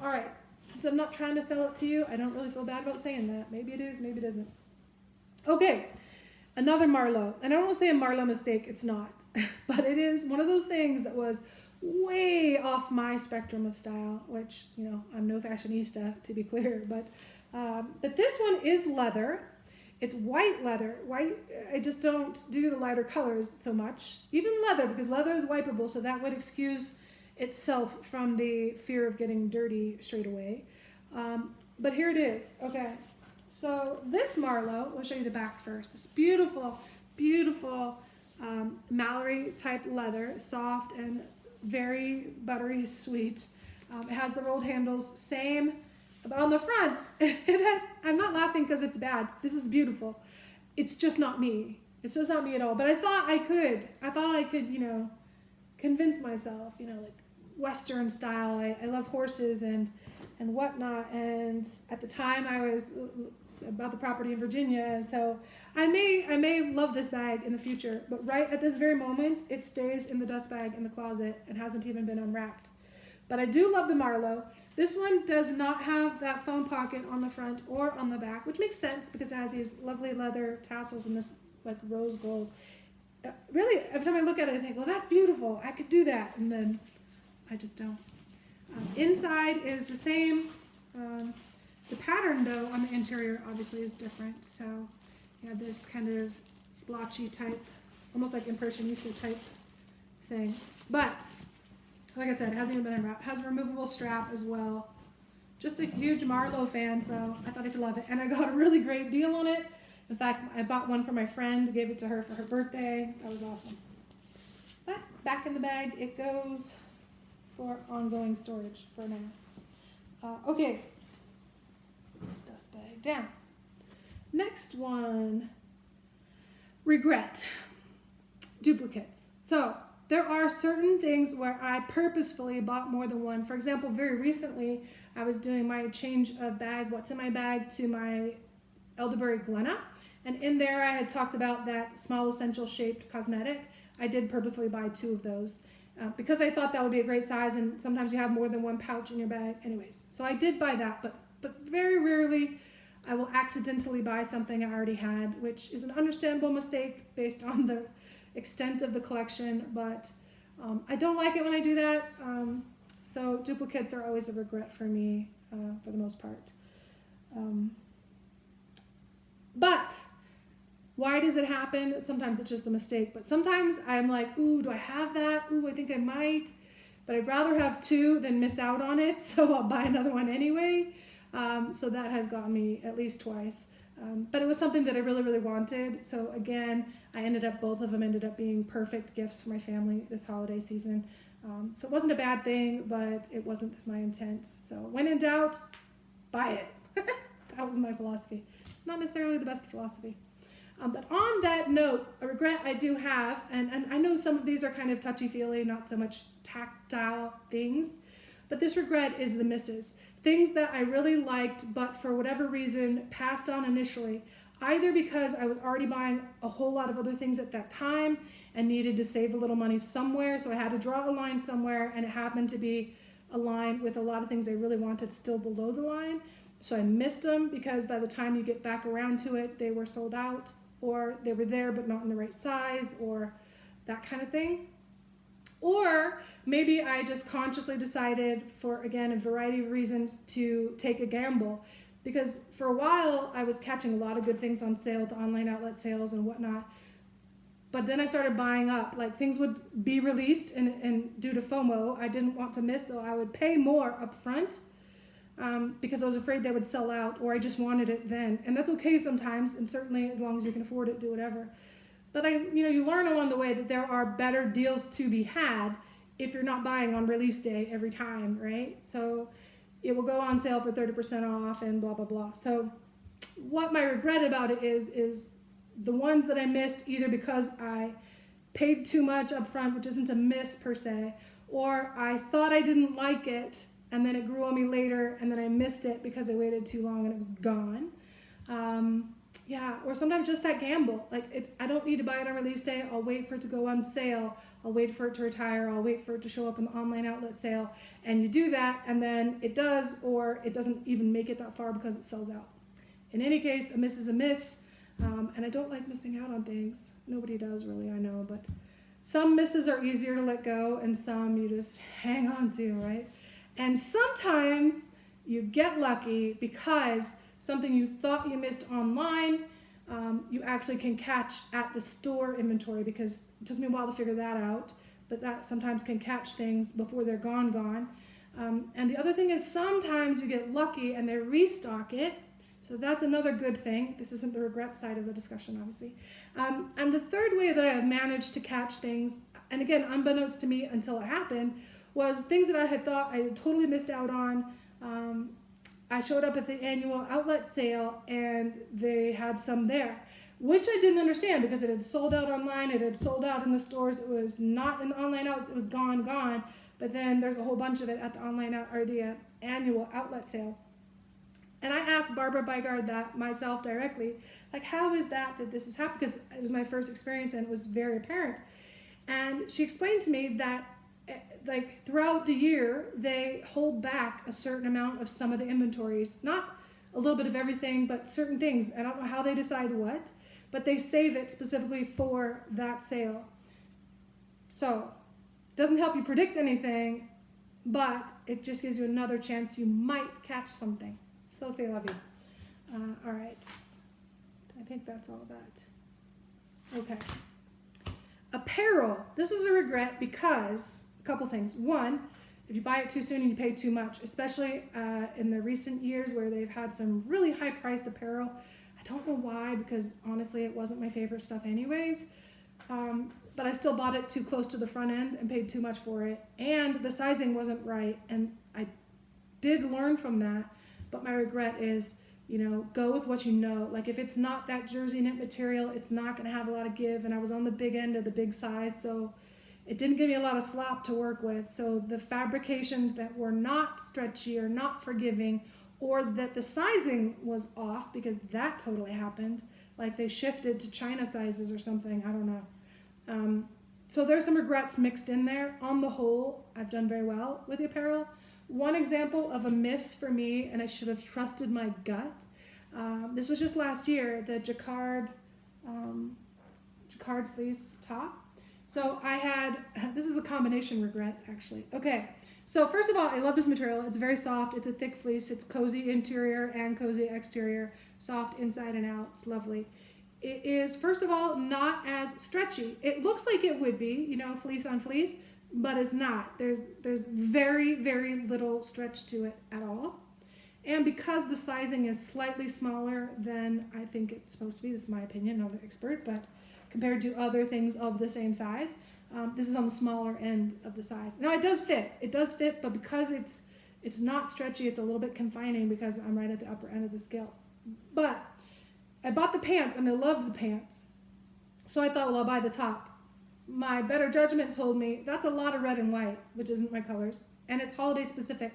A: All right, since I'm not trying to sell it to you, I don't really feel bad about saying that. Maybe it is, maybe it isn't. Okay, another Marlow. And I don't want to say a Marlow mistake, it's not. But it is one of those things that was way off my spectrum of style, which, you know, I'm no fashionista, to be clear, but this one is leather. It's white leather. White, I just don't do the lighter colors so much. Even leather, because leather is wipeable, so that would excuse itself from the fear of getting dirty straight away. But here it is. Okay, so this Marlow, we'll show you the back first. This beautiful, beautiful Mallory type leather, soft and very buttery sweet. It has the rolled handles, same, but on the front, it has, I'm not laughing because it's bad. This is beautiful. It's just not me. It's just not me at all. But I thought I could, you know, convince myself, you know, like Western style. I love horses and whatnot. And at the time I was about the property in Virginia, and so I may love this bag in the future, but right at this very moment it stays in the dust bag in the closet and hasn't even been unwrapped. But I do love the Marlow. This one does not have that phone pocket on the front or on the back, which makes sense because it has these lovely leather tassels and this like rose gold. Really, every time I look at it I think, well, that's beautiful, I could do that, and then I just don't. Inside is the same. The pattern, though, on the interior obviously is different. So you have this kind of splotchy type, almost like impressionista type thing. But like I said, it hasn't even been unwrapped. It has a removable strap as well. Just a huge Marlow fan, so I thought I could love it. And I got a really great deal on it. In fact, I bought one for my friend, gave it to her for her birthday. That was awesome. But back in the bag it goes for ongoing storage for now. Okay, dust bag down. Next one, regret, duplicates. So there are certain things where I purposefully bought more than one. For example, very recently, I was doing my change of bag, what's in my bag, to my elderberry Glenna. And in there, I had talked about that small essential shaped cosmetic. I did purposely buy 2 of those because I thought that would be a great size, and sometimes you have more than one pouch in your bag. Anyways, so I did buy that, but very rarely I will accidentally buy something I already had, which is an understandable mistake based on the extent of the collection, but I don't like it when I do that. So duplicates are always a regret for me for the most part. But why does it happen? Sometimes it's just a mistake, but sometimes I'm like, ooh, do I have that? Ooh, I think I might, but I'd rather have 2 than miss out on it, so I'll buy another one anyway. So that has gotten me at least twice. But it was something that I really, really wanted. So again, both of them ended up being perfect gifts for my family this holiday season. So it wasn't a bad thing, but it wasn't my intent. So when in doubt, buy it. That was my philosophy. Not necessarily the best philosophy. But on that note, a regret I do have, and I know some of these are kind of touchy-feely, not so much tactile things, but this regret is the misses. Things that I really liked, but for whatever reason, passed on initially, either because I was already buying a whole lot of other things at that time and needed to save a little money somewhere, so I had to draw a line somewhere, and it happened to be a line with a lot of things I really wanted still below the line. So I missed them because by the time you get back around to it, they were sold out, or they were there but not in the right size, or that kind of thing. Or maybe I just consciously decided, for again a variety of reasons, to take a gamble, because for a while I was catching a lot of good things on sale, the online outlet sales and whatnot, but then I started buying up. Like, things would be released, and due to FOMO I didn't want to miss, so I would pay more up front because I was afraid they would sell out, or I just wanted it then. And that's okay sometimes, and certainly as long as you can afford it, do whatever. But you learn along the way that there are better deals to be had if you're not buying on release day every time, right? So it will go on sale for 30% off and blah, blah, blah. So what my regret about it is the ones that I missed, either because I paid too much up front, which isn't a miss per se, or I thought I didn't like it, and then it grew on me later, and then I missed it because I waited too long and it was gone. Yeah, or sometimes just that gamble. Like, I don't need to buy it on release day. I'll wait for it to go on sale. I'll wait for it to retire. I'll wait for it to show up in the online outlet sale. And you do that, and then it does, or it doesn't even make it that far because it sells out. In any case, a miss is a miss, and I don't like missing out on things. Nobody does, really, I know, but some misses are easier to let go, and some you just hang on to, right? And sometimes you get lucky because something you thought you missed online, you actually can catch at the store inventory, because it took me a while to figure that out, but that sometimes can catch things before they're gone. And the other thing is, sometimes you get lucky and they restock it, so that's another good thing. This isn't the regret side of the discussion, obviously. And the third way that I have managed to catch things, and again, unbeknownst to me until it happened, was things that I had thought I had totally missed out on. I showed up at the annual outlet sale and they had some there, which I didn't understand because it had sold out online, it had sold out in the stores, it was not in the online outlets, it was gone. But then there's a whole bunch of it at the the annual outlet sale. And I asked Barbara Bygard that myself directly, like, how is that this has happened? Because it was my first experience and it was very apparent. And she explained to me that, like, throughout the year, they hold back a certain amount of some of the inventories. Not a little bit of everything, but certain things. I don't know how they decide what, but they save it specifically for that sale. So, it doesn't help you predict anything, but it just gives you another chance you might catch something. So c'est la vie. All right. I think that's all that. Okay. Apparel. This is a regret because a couple things. One, if you buy it too soon and you pay too much, especially in the recent years where they've had some really high-priced apparel. I don't know why, because honestly it wasn't my favorite stuff anyways. But I still bought it too close to the front end and paid too much for it. And the sizing wasn't right, and I did learn from that, but my regret is, you know, go with what you know. Like if it's not that jersey knit material, it's not going to have a lot of give, and I was on the big end of the big size, so it didn't give me a lot of slop to work with. So the fabrications that were not stretchy or not forgiving, or that the sizing was off, because that totally happened, like they shifted to China sizes or something, I don't know. So there's some regrets mixed in there. On the whole, I've done very well with the apparel. One example of a miss for me, and I should have trusted my gut, this was just last year, the jacquard fleece top. So I had, this is a combination regret actually. Okay, so first of all, I love this material. It's very soft, it's a thick fleece, it's cozy interior and cozy exterior, soft inside and out, it's lovely. It is, first of all, not as stretchy. It looks like it would be, you know, fleece on fleece, but it's not. There's very, very little stretch to it at all. And because the sizing is slightly smaller than I think it's supposed to be, this is my opinion, not an expert, but compared to other things of the same size, this is on the smaller end of the size. Now it does fit, but because it's not stretchy, it's a little bit confining because I'm right at the upper end of the scale. But I bought the pants and I love the pants. So I thought, well, I'll buy the top. My better judgment told me that's a lot of red and white, which isn't my colors, and it's holiday specific.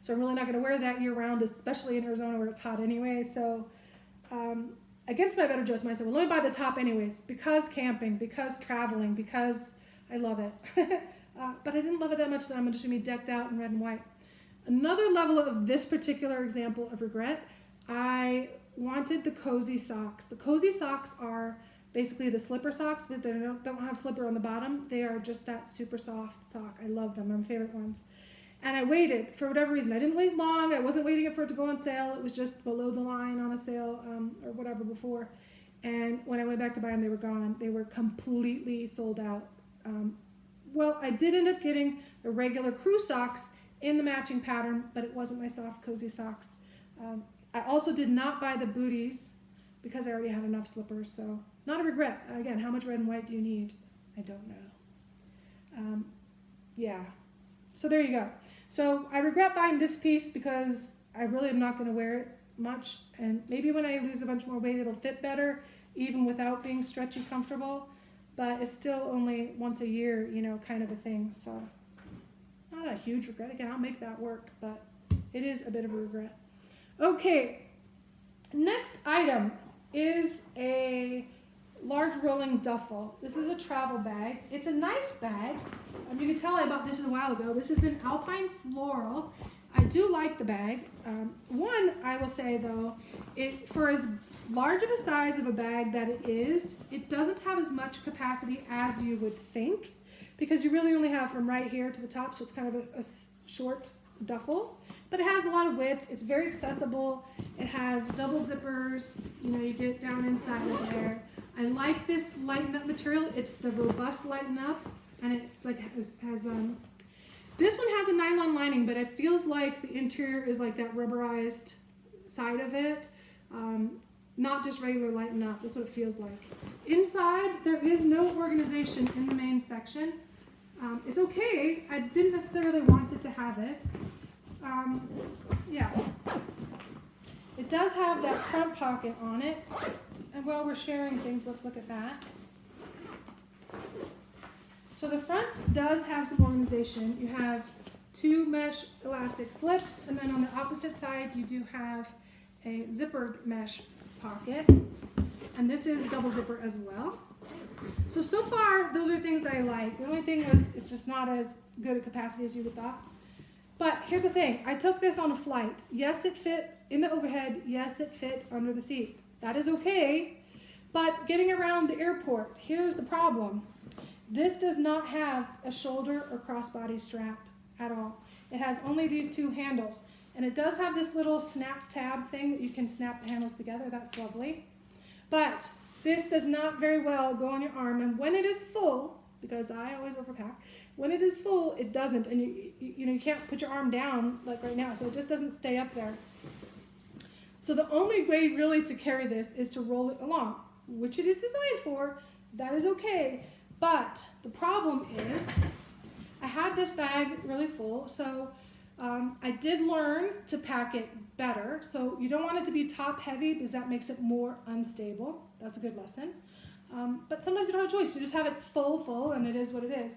A: So I'm really not going to wear that year round, especially in Arizona where it's hot anyway. So against my better judgment, I said, well, let me buy the top anyways, because camping, because traveling, because I love it. But I didn't love it that much that I'm just going to be decked out in red and white. Another level of this particular example of regret, I wanted the cozy socks. The cozy socks are basically the slipper socks, but they don't have slipper on the bottom. They are just that super soft sock. I love them. They're my favorite ones. And I waited for whatever reason. I didn't wait long. I wasn't waiting for it to go on sale. It was just below the line on a sale or whatever before. And when I went back to buy them, they were gone. They were completely sold out. Well, I did end up getting the regular crew socks in the matching pattern, but it wasn't my soft, cozy socks. I also did not buy the booties because I already had enough slippers, so not a regret. Again, how much red and white do you need? I don't know. Yeah, so there you go. So I regret buying this piece because I really am not going to wear it much, and maybe when I lose a bunch more weight, it'll fit better, even without being stretchy comfortable, but it's still only once a year, you know, kind of a thing, so not a huge regret. Again, I'll make that work, but it is a bit of a regret. Okay, next item is a large rolling duffel. This is a travel bag. It's a nice bag. You can tell I bought this a while ago. This is an Alpine Floral. I do like the bag. One, I will say though, for as large of a size of a bag that it is, it doesn't have as much capacity as you would think, because you really only have from right here to the top, so it's kind of a short duffel. But it has a lot of width. It's very accessible. It has double zippers. You know, you get down inside of there. I like this lighten up material. It's the robust lighten up, and it's like has this one has a nylon lining, but it feels like the interior is like that rubberized side of it, not just regular lighten up. That's what it feels like. Inside, there is no organization in the main section. It's okay. I didn't necessarily want it to have it. Yeah. It does have that front pocket on it. And while we're sharing things, let's look at that. So the front does have some organization. You have two mesh elastic slips, and then on the opposite side, you do have a zippered mesh pocket. And this is double zipper as well. So far, those are things I like. The only thing is it's just not as good a capacity as you would thought. But here's the thing. I took this on a flight. Yes, it fit in the overhead. Yes, it fit under the seat. That is okay. But getting around the airport, here's the problem. This does not have a shoulder or crossbody strap at all. It has only these two handles. And it does have this little snap tab thing that you can snap the handles together. That's lovely. But this does not very well go on your arm. And when it is full, because I always overpack, when it is full, it doesn't. And you can't put your arm down like right now. So it just doesn't stay up there. So the only way really to carry this is to roll it along, which it is designed for. That is okay. But the problem is I had this bag really full. So I did learn to pack it better. So you don't want it to be top heavy because that makes it more unstable. That's a good lesson. But sometimes you don't have a choice. You just have it full, and it is what it is.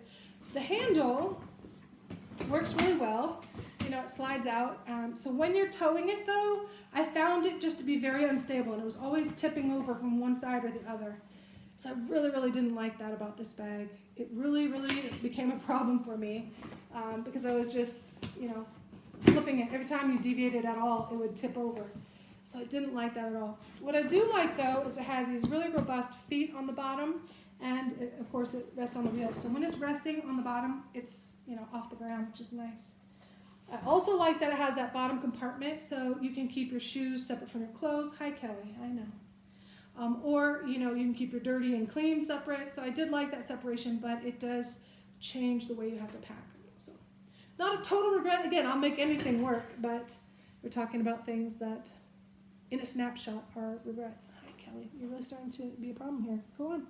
A: The handle works really well. You know, it slides out. So when you're towing it though, I found it just to be very unstable, and it was always tipping over from one side or the other. So I really, really didn't like that about this bag. It really, really became a problem for me because I was just, you know, flipping it. Every time you deviated at all, it would tip over. So I didn't like that at all. What I do like though is it has these really robust feet on the bottom, and of course it rests on the wheels. So when it's resting on the bottom, it's, you know, off the ground, which is nice. I also like that it has that bottom compartment so you can keep your shoes separate from your clothes. Hi Kelly, I know. Or, you know, you can keep your dirty and clean separate. So I did like that separation, but it does change the way you have to pack. So not a total regret. Again, I'll make anything work, but we're talking about things that in a snapshot are regrets. Hi Kelly, you're really starting to be a problem here. Go on.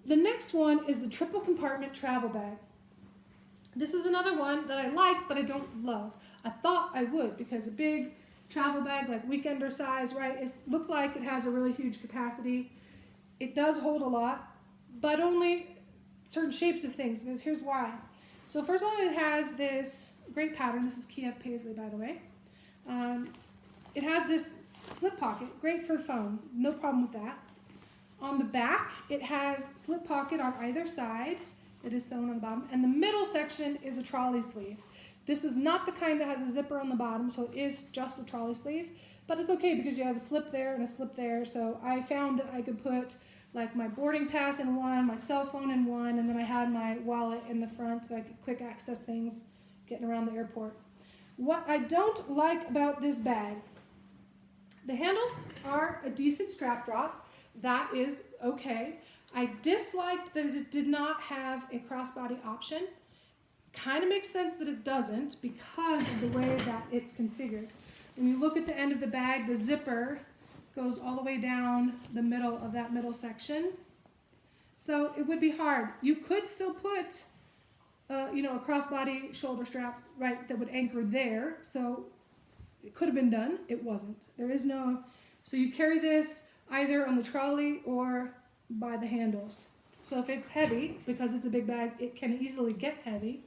A: The next one is the triple compartment travel bag. This is another one that I like, but I don't love. I thought I would because a big travel bag, like weekender size, right? It looks like it has a really huge capacity. It does hold a lot, but only certain shapes of things, because here's why. So first of all, it has this great pattern. This is Kiev Paisley, by the way. It has this slip pocket, great for phone, no problem with that. On the back, it has slip pocket on either side. It is sewn on the bottom, and the middle section is a trolley sleeve. This is not the kind that has a zipper on the bottom, so it is just a trolley sleeve, but it's okay because you have a slip there and a slip there. So I found that I could put like my boarding pass in one, my cell phone in one, and then I had my wallet in the front so I could quick access things getting around the airport. What I don't like about this bag, the handles are a decent strap drop. That is okay. I disliked that it did not have a crossbody option. Kind of makes sense that it doesn't because of the way that it's configured. When you look at the end of the bag, the zipper goes all the way down the middle of that middle section. So it would be hard. You could still put, you know, a crossbody shoulder strap, right, that would anchor there. So it could have been done. It wasn't. There is no, so you carry this either on the trolley or by the handles. So if it's heavy, because it's a big bag, it can easily get heavy.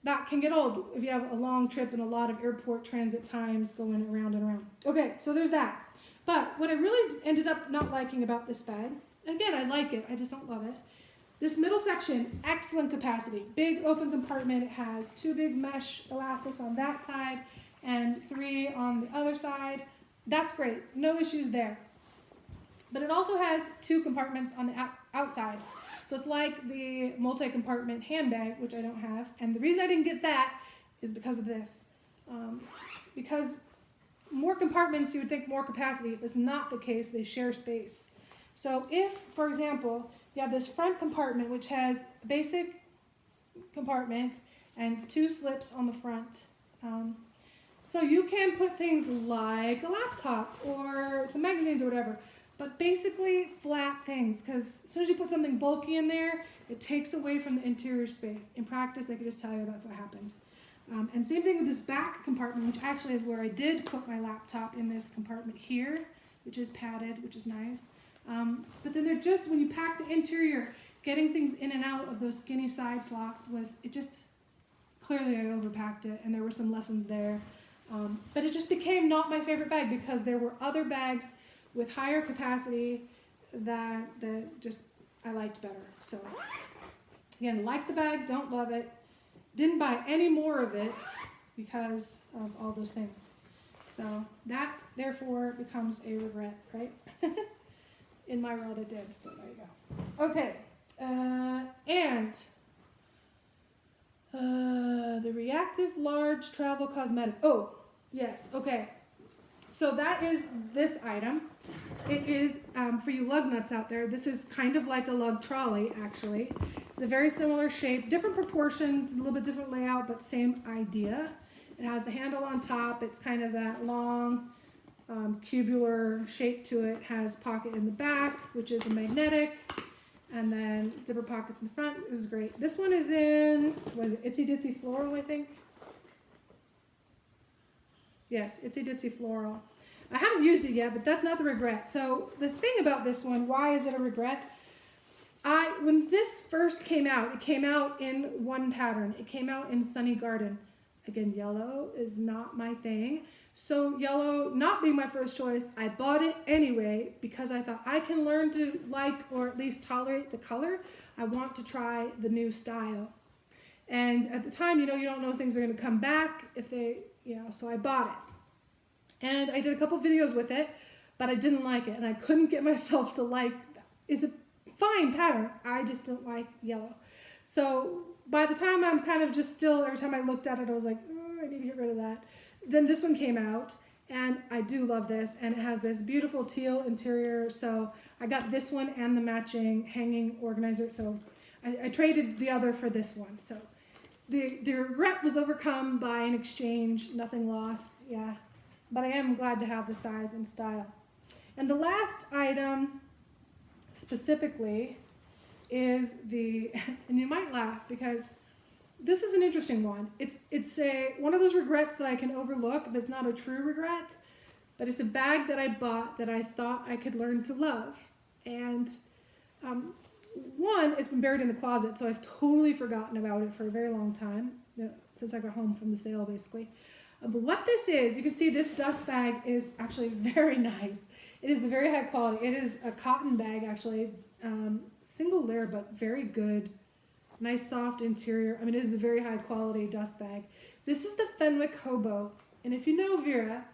A: That can get old if you have a long trip and a lot of airport transit times going around and around. Okay, so there's that. But what I really ended up not liking about this bag, again, I like it, I just don't love it. This middle section, excellent capacity. Big open compartment. It has 2 big mesh elastics on that side and 3 on the other side. That's great, no issues there. But it also has 2 compartments on the outside. So it's like the multi-compartment handbag, which I don't have. And the reason I didn't get that is because of this. Because more compartments, you would think more capacity. It is not the case. They share space. So if, for example, you have this front compartment, which has a basic compartment and 2 slips on the front. So you can put things like a laptop or some magazines or whatever. But basically flat things, because as soon as you put something bulky in there, it takes away from the interior space. In practice, I can just tell you that's what happened. And same thing with this back compartment, which actually is where I did put my laptop in this compartment here, which is padded, which is nice. But then they're just, when you pack the interior, getting things in and out of those skinny side slots clearly I overpacked it, and there were some lessons there. But it just became not my favorite bag because there were other bags with higher capacity that I liked better. So again, like the bag, don't love it. Didn't buy any more of it because of all those things. So that therefore becomes a regret, right? In my world it did, so there you go. Okay, and the Reactive Large Travel Cosmetic. Oh, yes, okay. So that is this item. It is, for you lug nuts out there, this is kind of like a lug trolley, actually. It's a very similar shape, different proportions, a little bit different layout, but same idea. It has the handle on top. It's kind of that long, cubular shape to it. It has pocket in the back, which is a magnetic, and then zipper pockets in the front. This is great. This one is in, was it Ditzy Floral, I think? Yes, it's a Ditzy Floral. I haven't used it yet, but that's not the regret. So the thing about this one, why is it a regret? When this first came out, it came out in one pattern. It came out in Sunny Garden. Again, yellow is not my thing. So yellow not being my first choice, I bought it anyway because I thought I can learn to like or at least tolerate the color. I want to try the new style. And at the time, you don't know things are going to come back if they, so I bought it. And I did a couple videos with it, but I didn't like it. And I couldn't get myself to like, it's a fine pattern. I just don't like yellow. So by the time I'm kind of just still, every time I looked at it, I was like, I need to get rid of that. Then this one came out, and I do love this, and it has this beautiful teal interior. So I got this one and the matching hanging organizer. So I traded the other for this one. So the regret was overcome by an exchange, nothing lost, yeah. But I am glad to have the size and style. And the last item specifically is and you might laugh because this is an interesting one. It's one of those regrets that I can overlook, but it's not a true regret. But it's a bag that I bought that I thought I could learn to love. And one, it's been buried in the closet, so I've totally forgotten about it for a very long time, since I got home from the sale, basically. But what this is, you can see this dust bag is actually very nice. It is very high quality. It is a cotton bag, actually, single layer, but very good. Nice soft interior. I mean, it is a very high quality dust bag. This is the Fenwick Hobo. And if you know Vera,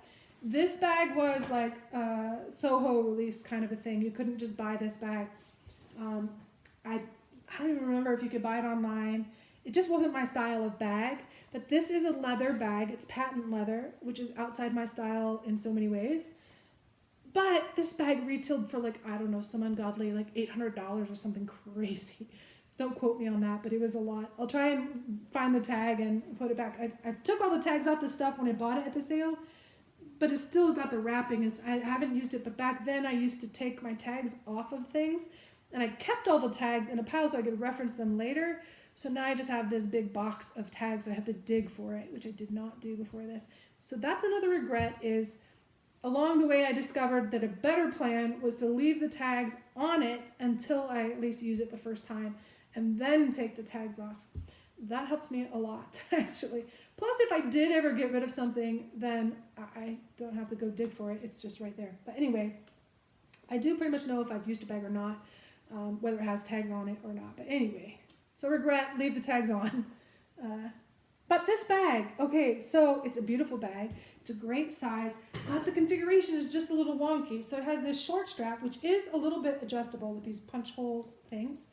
A: this bag was like a Soho release kind of a thing. You couldn't just buy this bag. I don't even remember if you could buy it online. It just wasn't my style of bag. But this is a leather bag. It's patent leather, which is outside my style in so many ways. But this bag retailed for like, I don't know, some ungodly, like $800 or something crazy. Don't quote me on that, but it was a lot. I'll try and find the tag and put it back. I took all the tags off the stuff when I bought it at the sale, but it's still got the wrapping. I haven't used it, but back then I used to take my tags off of things, and I kept all the tags in a pile so I could reference them later. So now I just have this big box of tags. So I have to dig for it, which I did not do before this. So that's another regret is along the way I discovered that a better plan was to leave the tags on it until I at least use it the first time and then take the tags off. That helps me a lot, actually. Plus, if I did ever get rid of something, then I don't have to go dig for it. It's just right there. But anyway, I do pretty much know if I've used a bag or not, whether it has tags on it or not. But anyway, so regret, leave the tags on. But this bag, okay, so it's a beautiful bag. It's a great size, but the configuration is just a little wonky. So it has this short strap, which is a little bit adjustable with these punch hole things,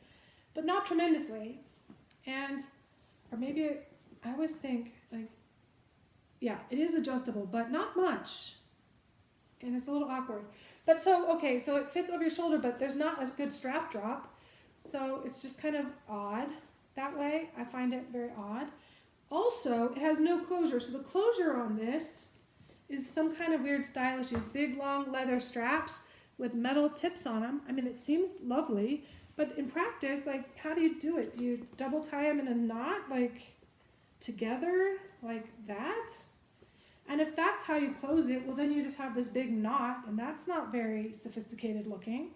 A: but not tremendously. Or maybe I always think like, yeah, it is adjustable, but not much. And it's a little awkward. But so, okay, so it fits over your shoulder, but there's not a good strap drop. So it's just kind of odd that way. I find it very odd. Also, it has no closure. So the closure on this is some kind of weird stylish. These big, long leather straps with metal tips on them. I mean, it seems lovely, but in practice, like, how do you do it? Do you double tie them in a knot, like, together, like that? And if that's how you close it, well, then you just have this big knot, and that's not very sophisticated looking.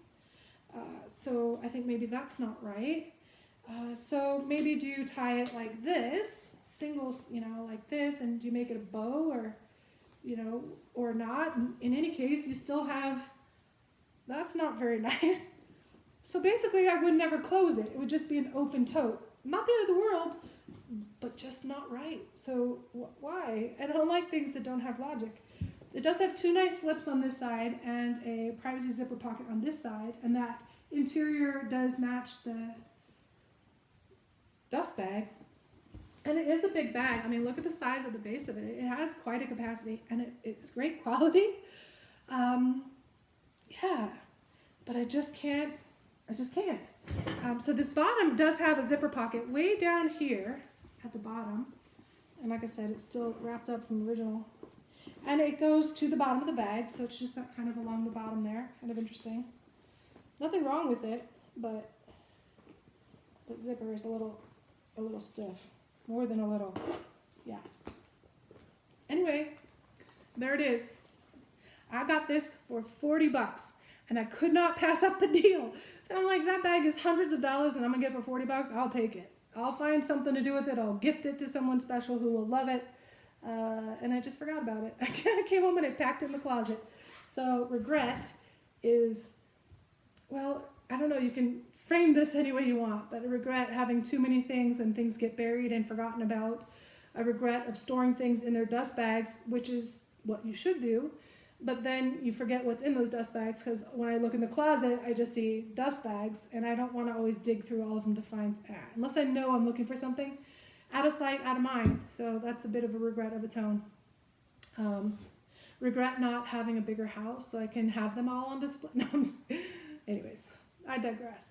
A: So I think maybe that's not right. So maybe do you tie it like this, singles, like this, and do you make it a bow or, or not? In any case, you still have, that's not very nice. So basically I would never close it. It would just be an open tote. Not the end of the world, but just not right. So why? I don't like things that don't have logic. It does have two nice slips on this side and a privacy zipper pocket on this side, and that interior does match the dust bag. And it is a big bag. I mean, look at the size of the base of it. It has quite a capacity, and it's great quality. Yeah, but I just can't. So this bottom does have a zipper pocket way down here at the bottom. And like I said, it's still wrapped up from the original. And it goes to the bottom of the bag, so it's just kind of along the bottom there. Kind of interesting. Nothing wrong with it, but the zipper is a little stiff. More than a little. Yeah. Anyway, there it is. I got this for $40 and I could not pass up the deal. I'm like, that bag is hundreds of dollars and I'm gonna get it for $40. I'll take it. I'll find something to do with it. I'll gift it to someone special who will love it. And I just forgot about it. I came home and I packed it in the closet. So regret is, well, I don't know, you can frame this any way you want, but I regret having too many things and things get buried and forgotten about. I regret of storing things in their dust bags, which is what you should do, but then you forget what's in those dust bags, because when I look in the closet, I just see dust bags, and I don't want to always dig through all of them to find, unless I know I'm looking for something, out of sight, out of mind. So that's a bit of a regret of its own. Regret not having a bigger house so I can have them all on display. No. Anyways, I digress.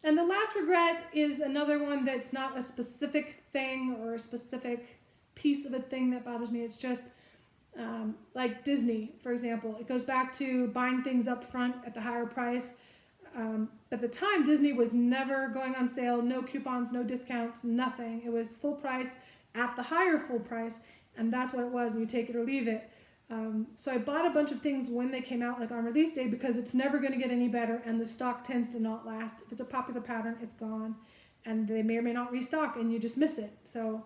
A: And the last regret is another one that's not a specific thing or a specific piece of a thing that bothers me. It's just like Disney, for example. It goes back to buying things up front at the higher price. At the time, Disney was never going on sale, no coupons, no discounts, nothing. It was full price at the higher full price, and that's what it was, and you take it or leave it. So I bought a bunch of things when they came out, like on release day, because it's never going to get any better, and the stock tends to not last. If it's a popular pattern, it's gone, and they may or may not restock, and you just miss it. So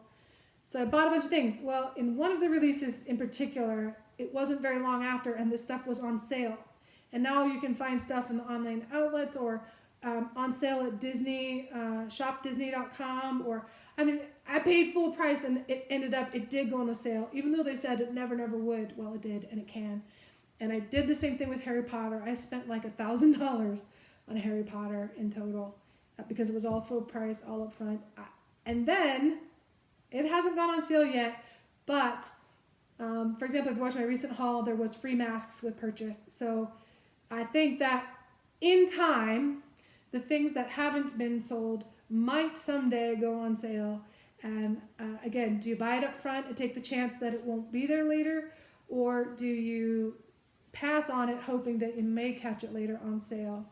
A: I bought a bunch of things. Well, in one of the releases in particular, it wasn't very long after, and the stuff was on sale. And now you can find stuff in the online outlets or on sale at Disney, shopdisney.com, or, I mean, I paid full price and it did go on the sale, even though they said it never would. Well, it did, and it can. And I did the same thing with Harry Potter. I spent like $1,000 on Harry Potter in total because it was all full price, all up front. And then it hasn't gone on sale yet, but for example, if you watched my recent haul, there was free masks with purchase. So I think that in time, the things that haven't been sold might someday go on sale. And again, do you buy it up front and take the chance that it won't be there later? Or do you pass on it hoping that you may catch it later on sale?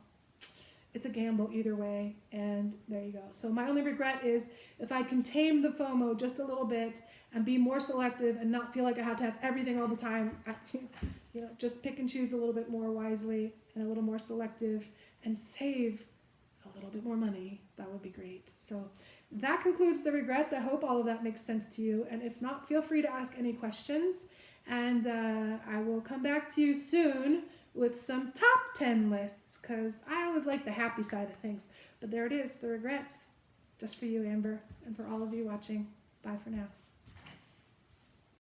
A: It's a gamble either way, and there you go. So my only regret is if I can tame the FOMO just a little bit and be more selective and not feel like I have to have everything all the time, just pick and choose a little bit more wisely and a little more selective and save a little bit more money, that would be great. So that concludes the regrets. I hope all of that makes sense to you, and if not, feel free to ask any questions, and I will come back to you soon with some top 10 lists, because I always like the happy side of things. But there it is, the regrets, just for you, Amber, and for all of you watching. Bye for now.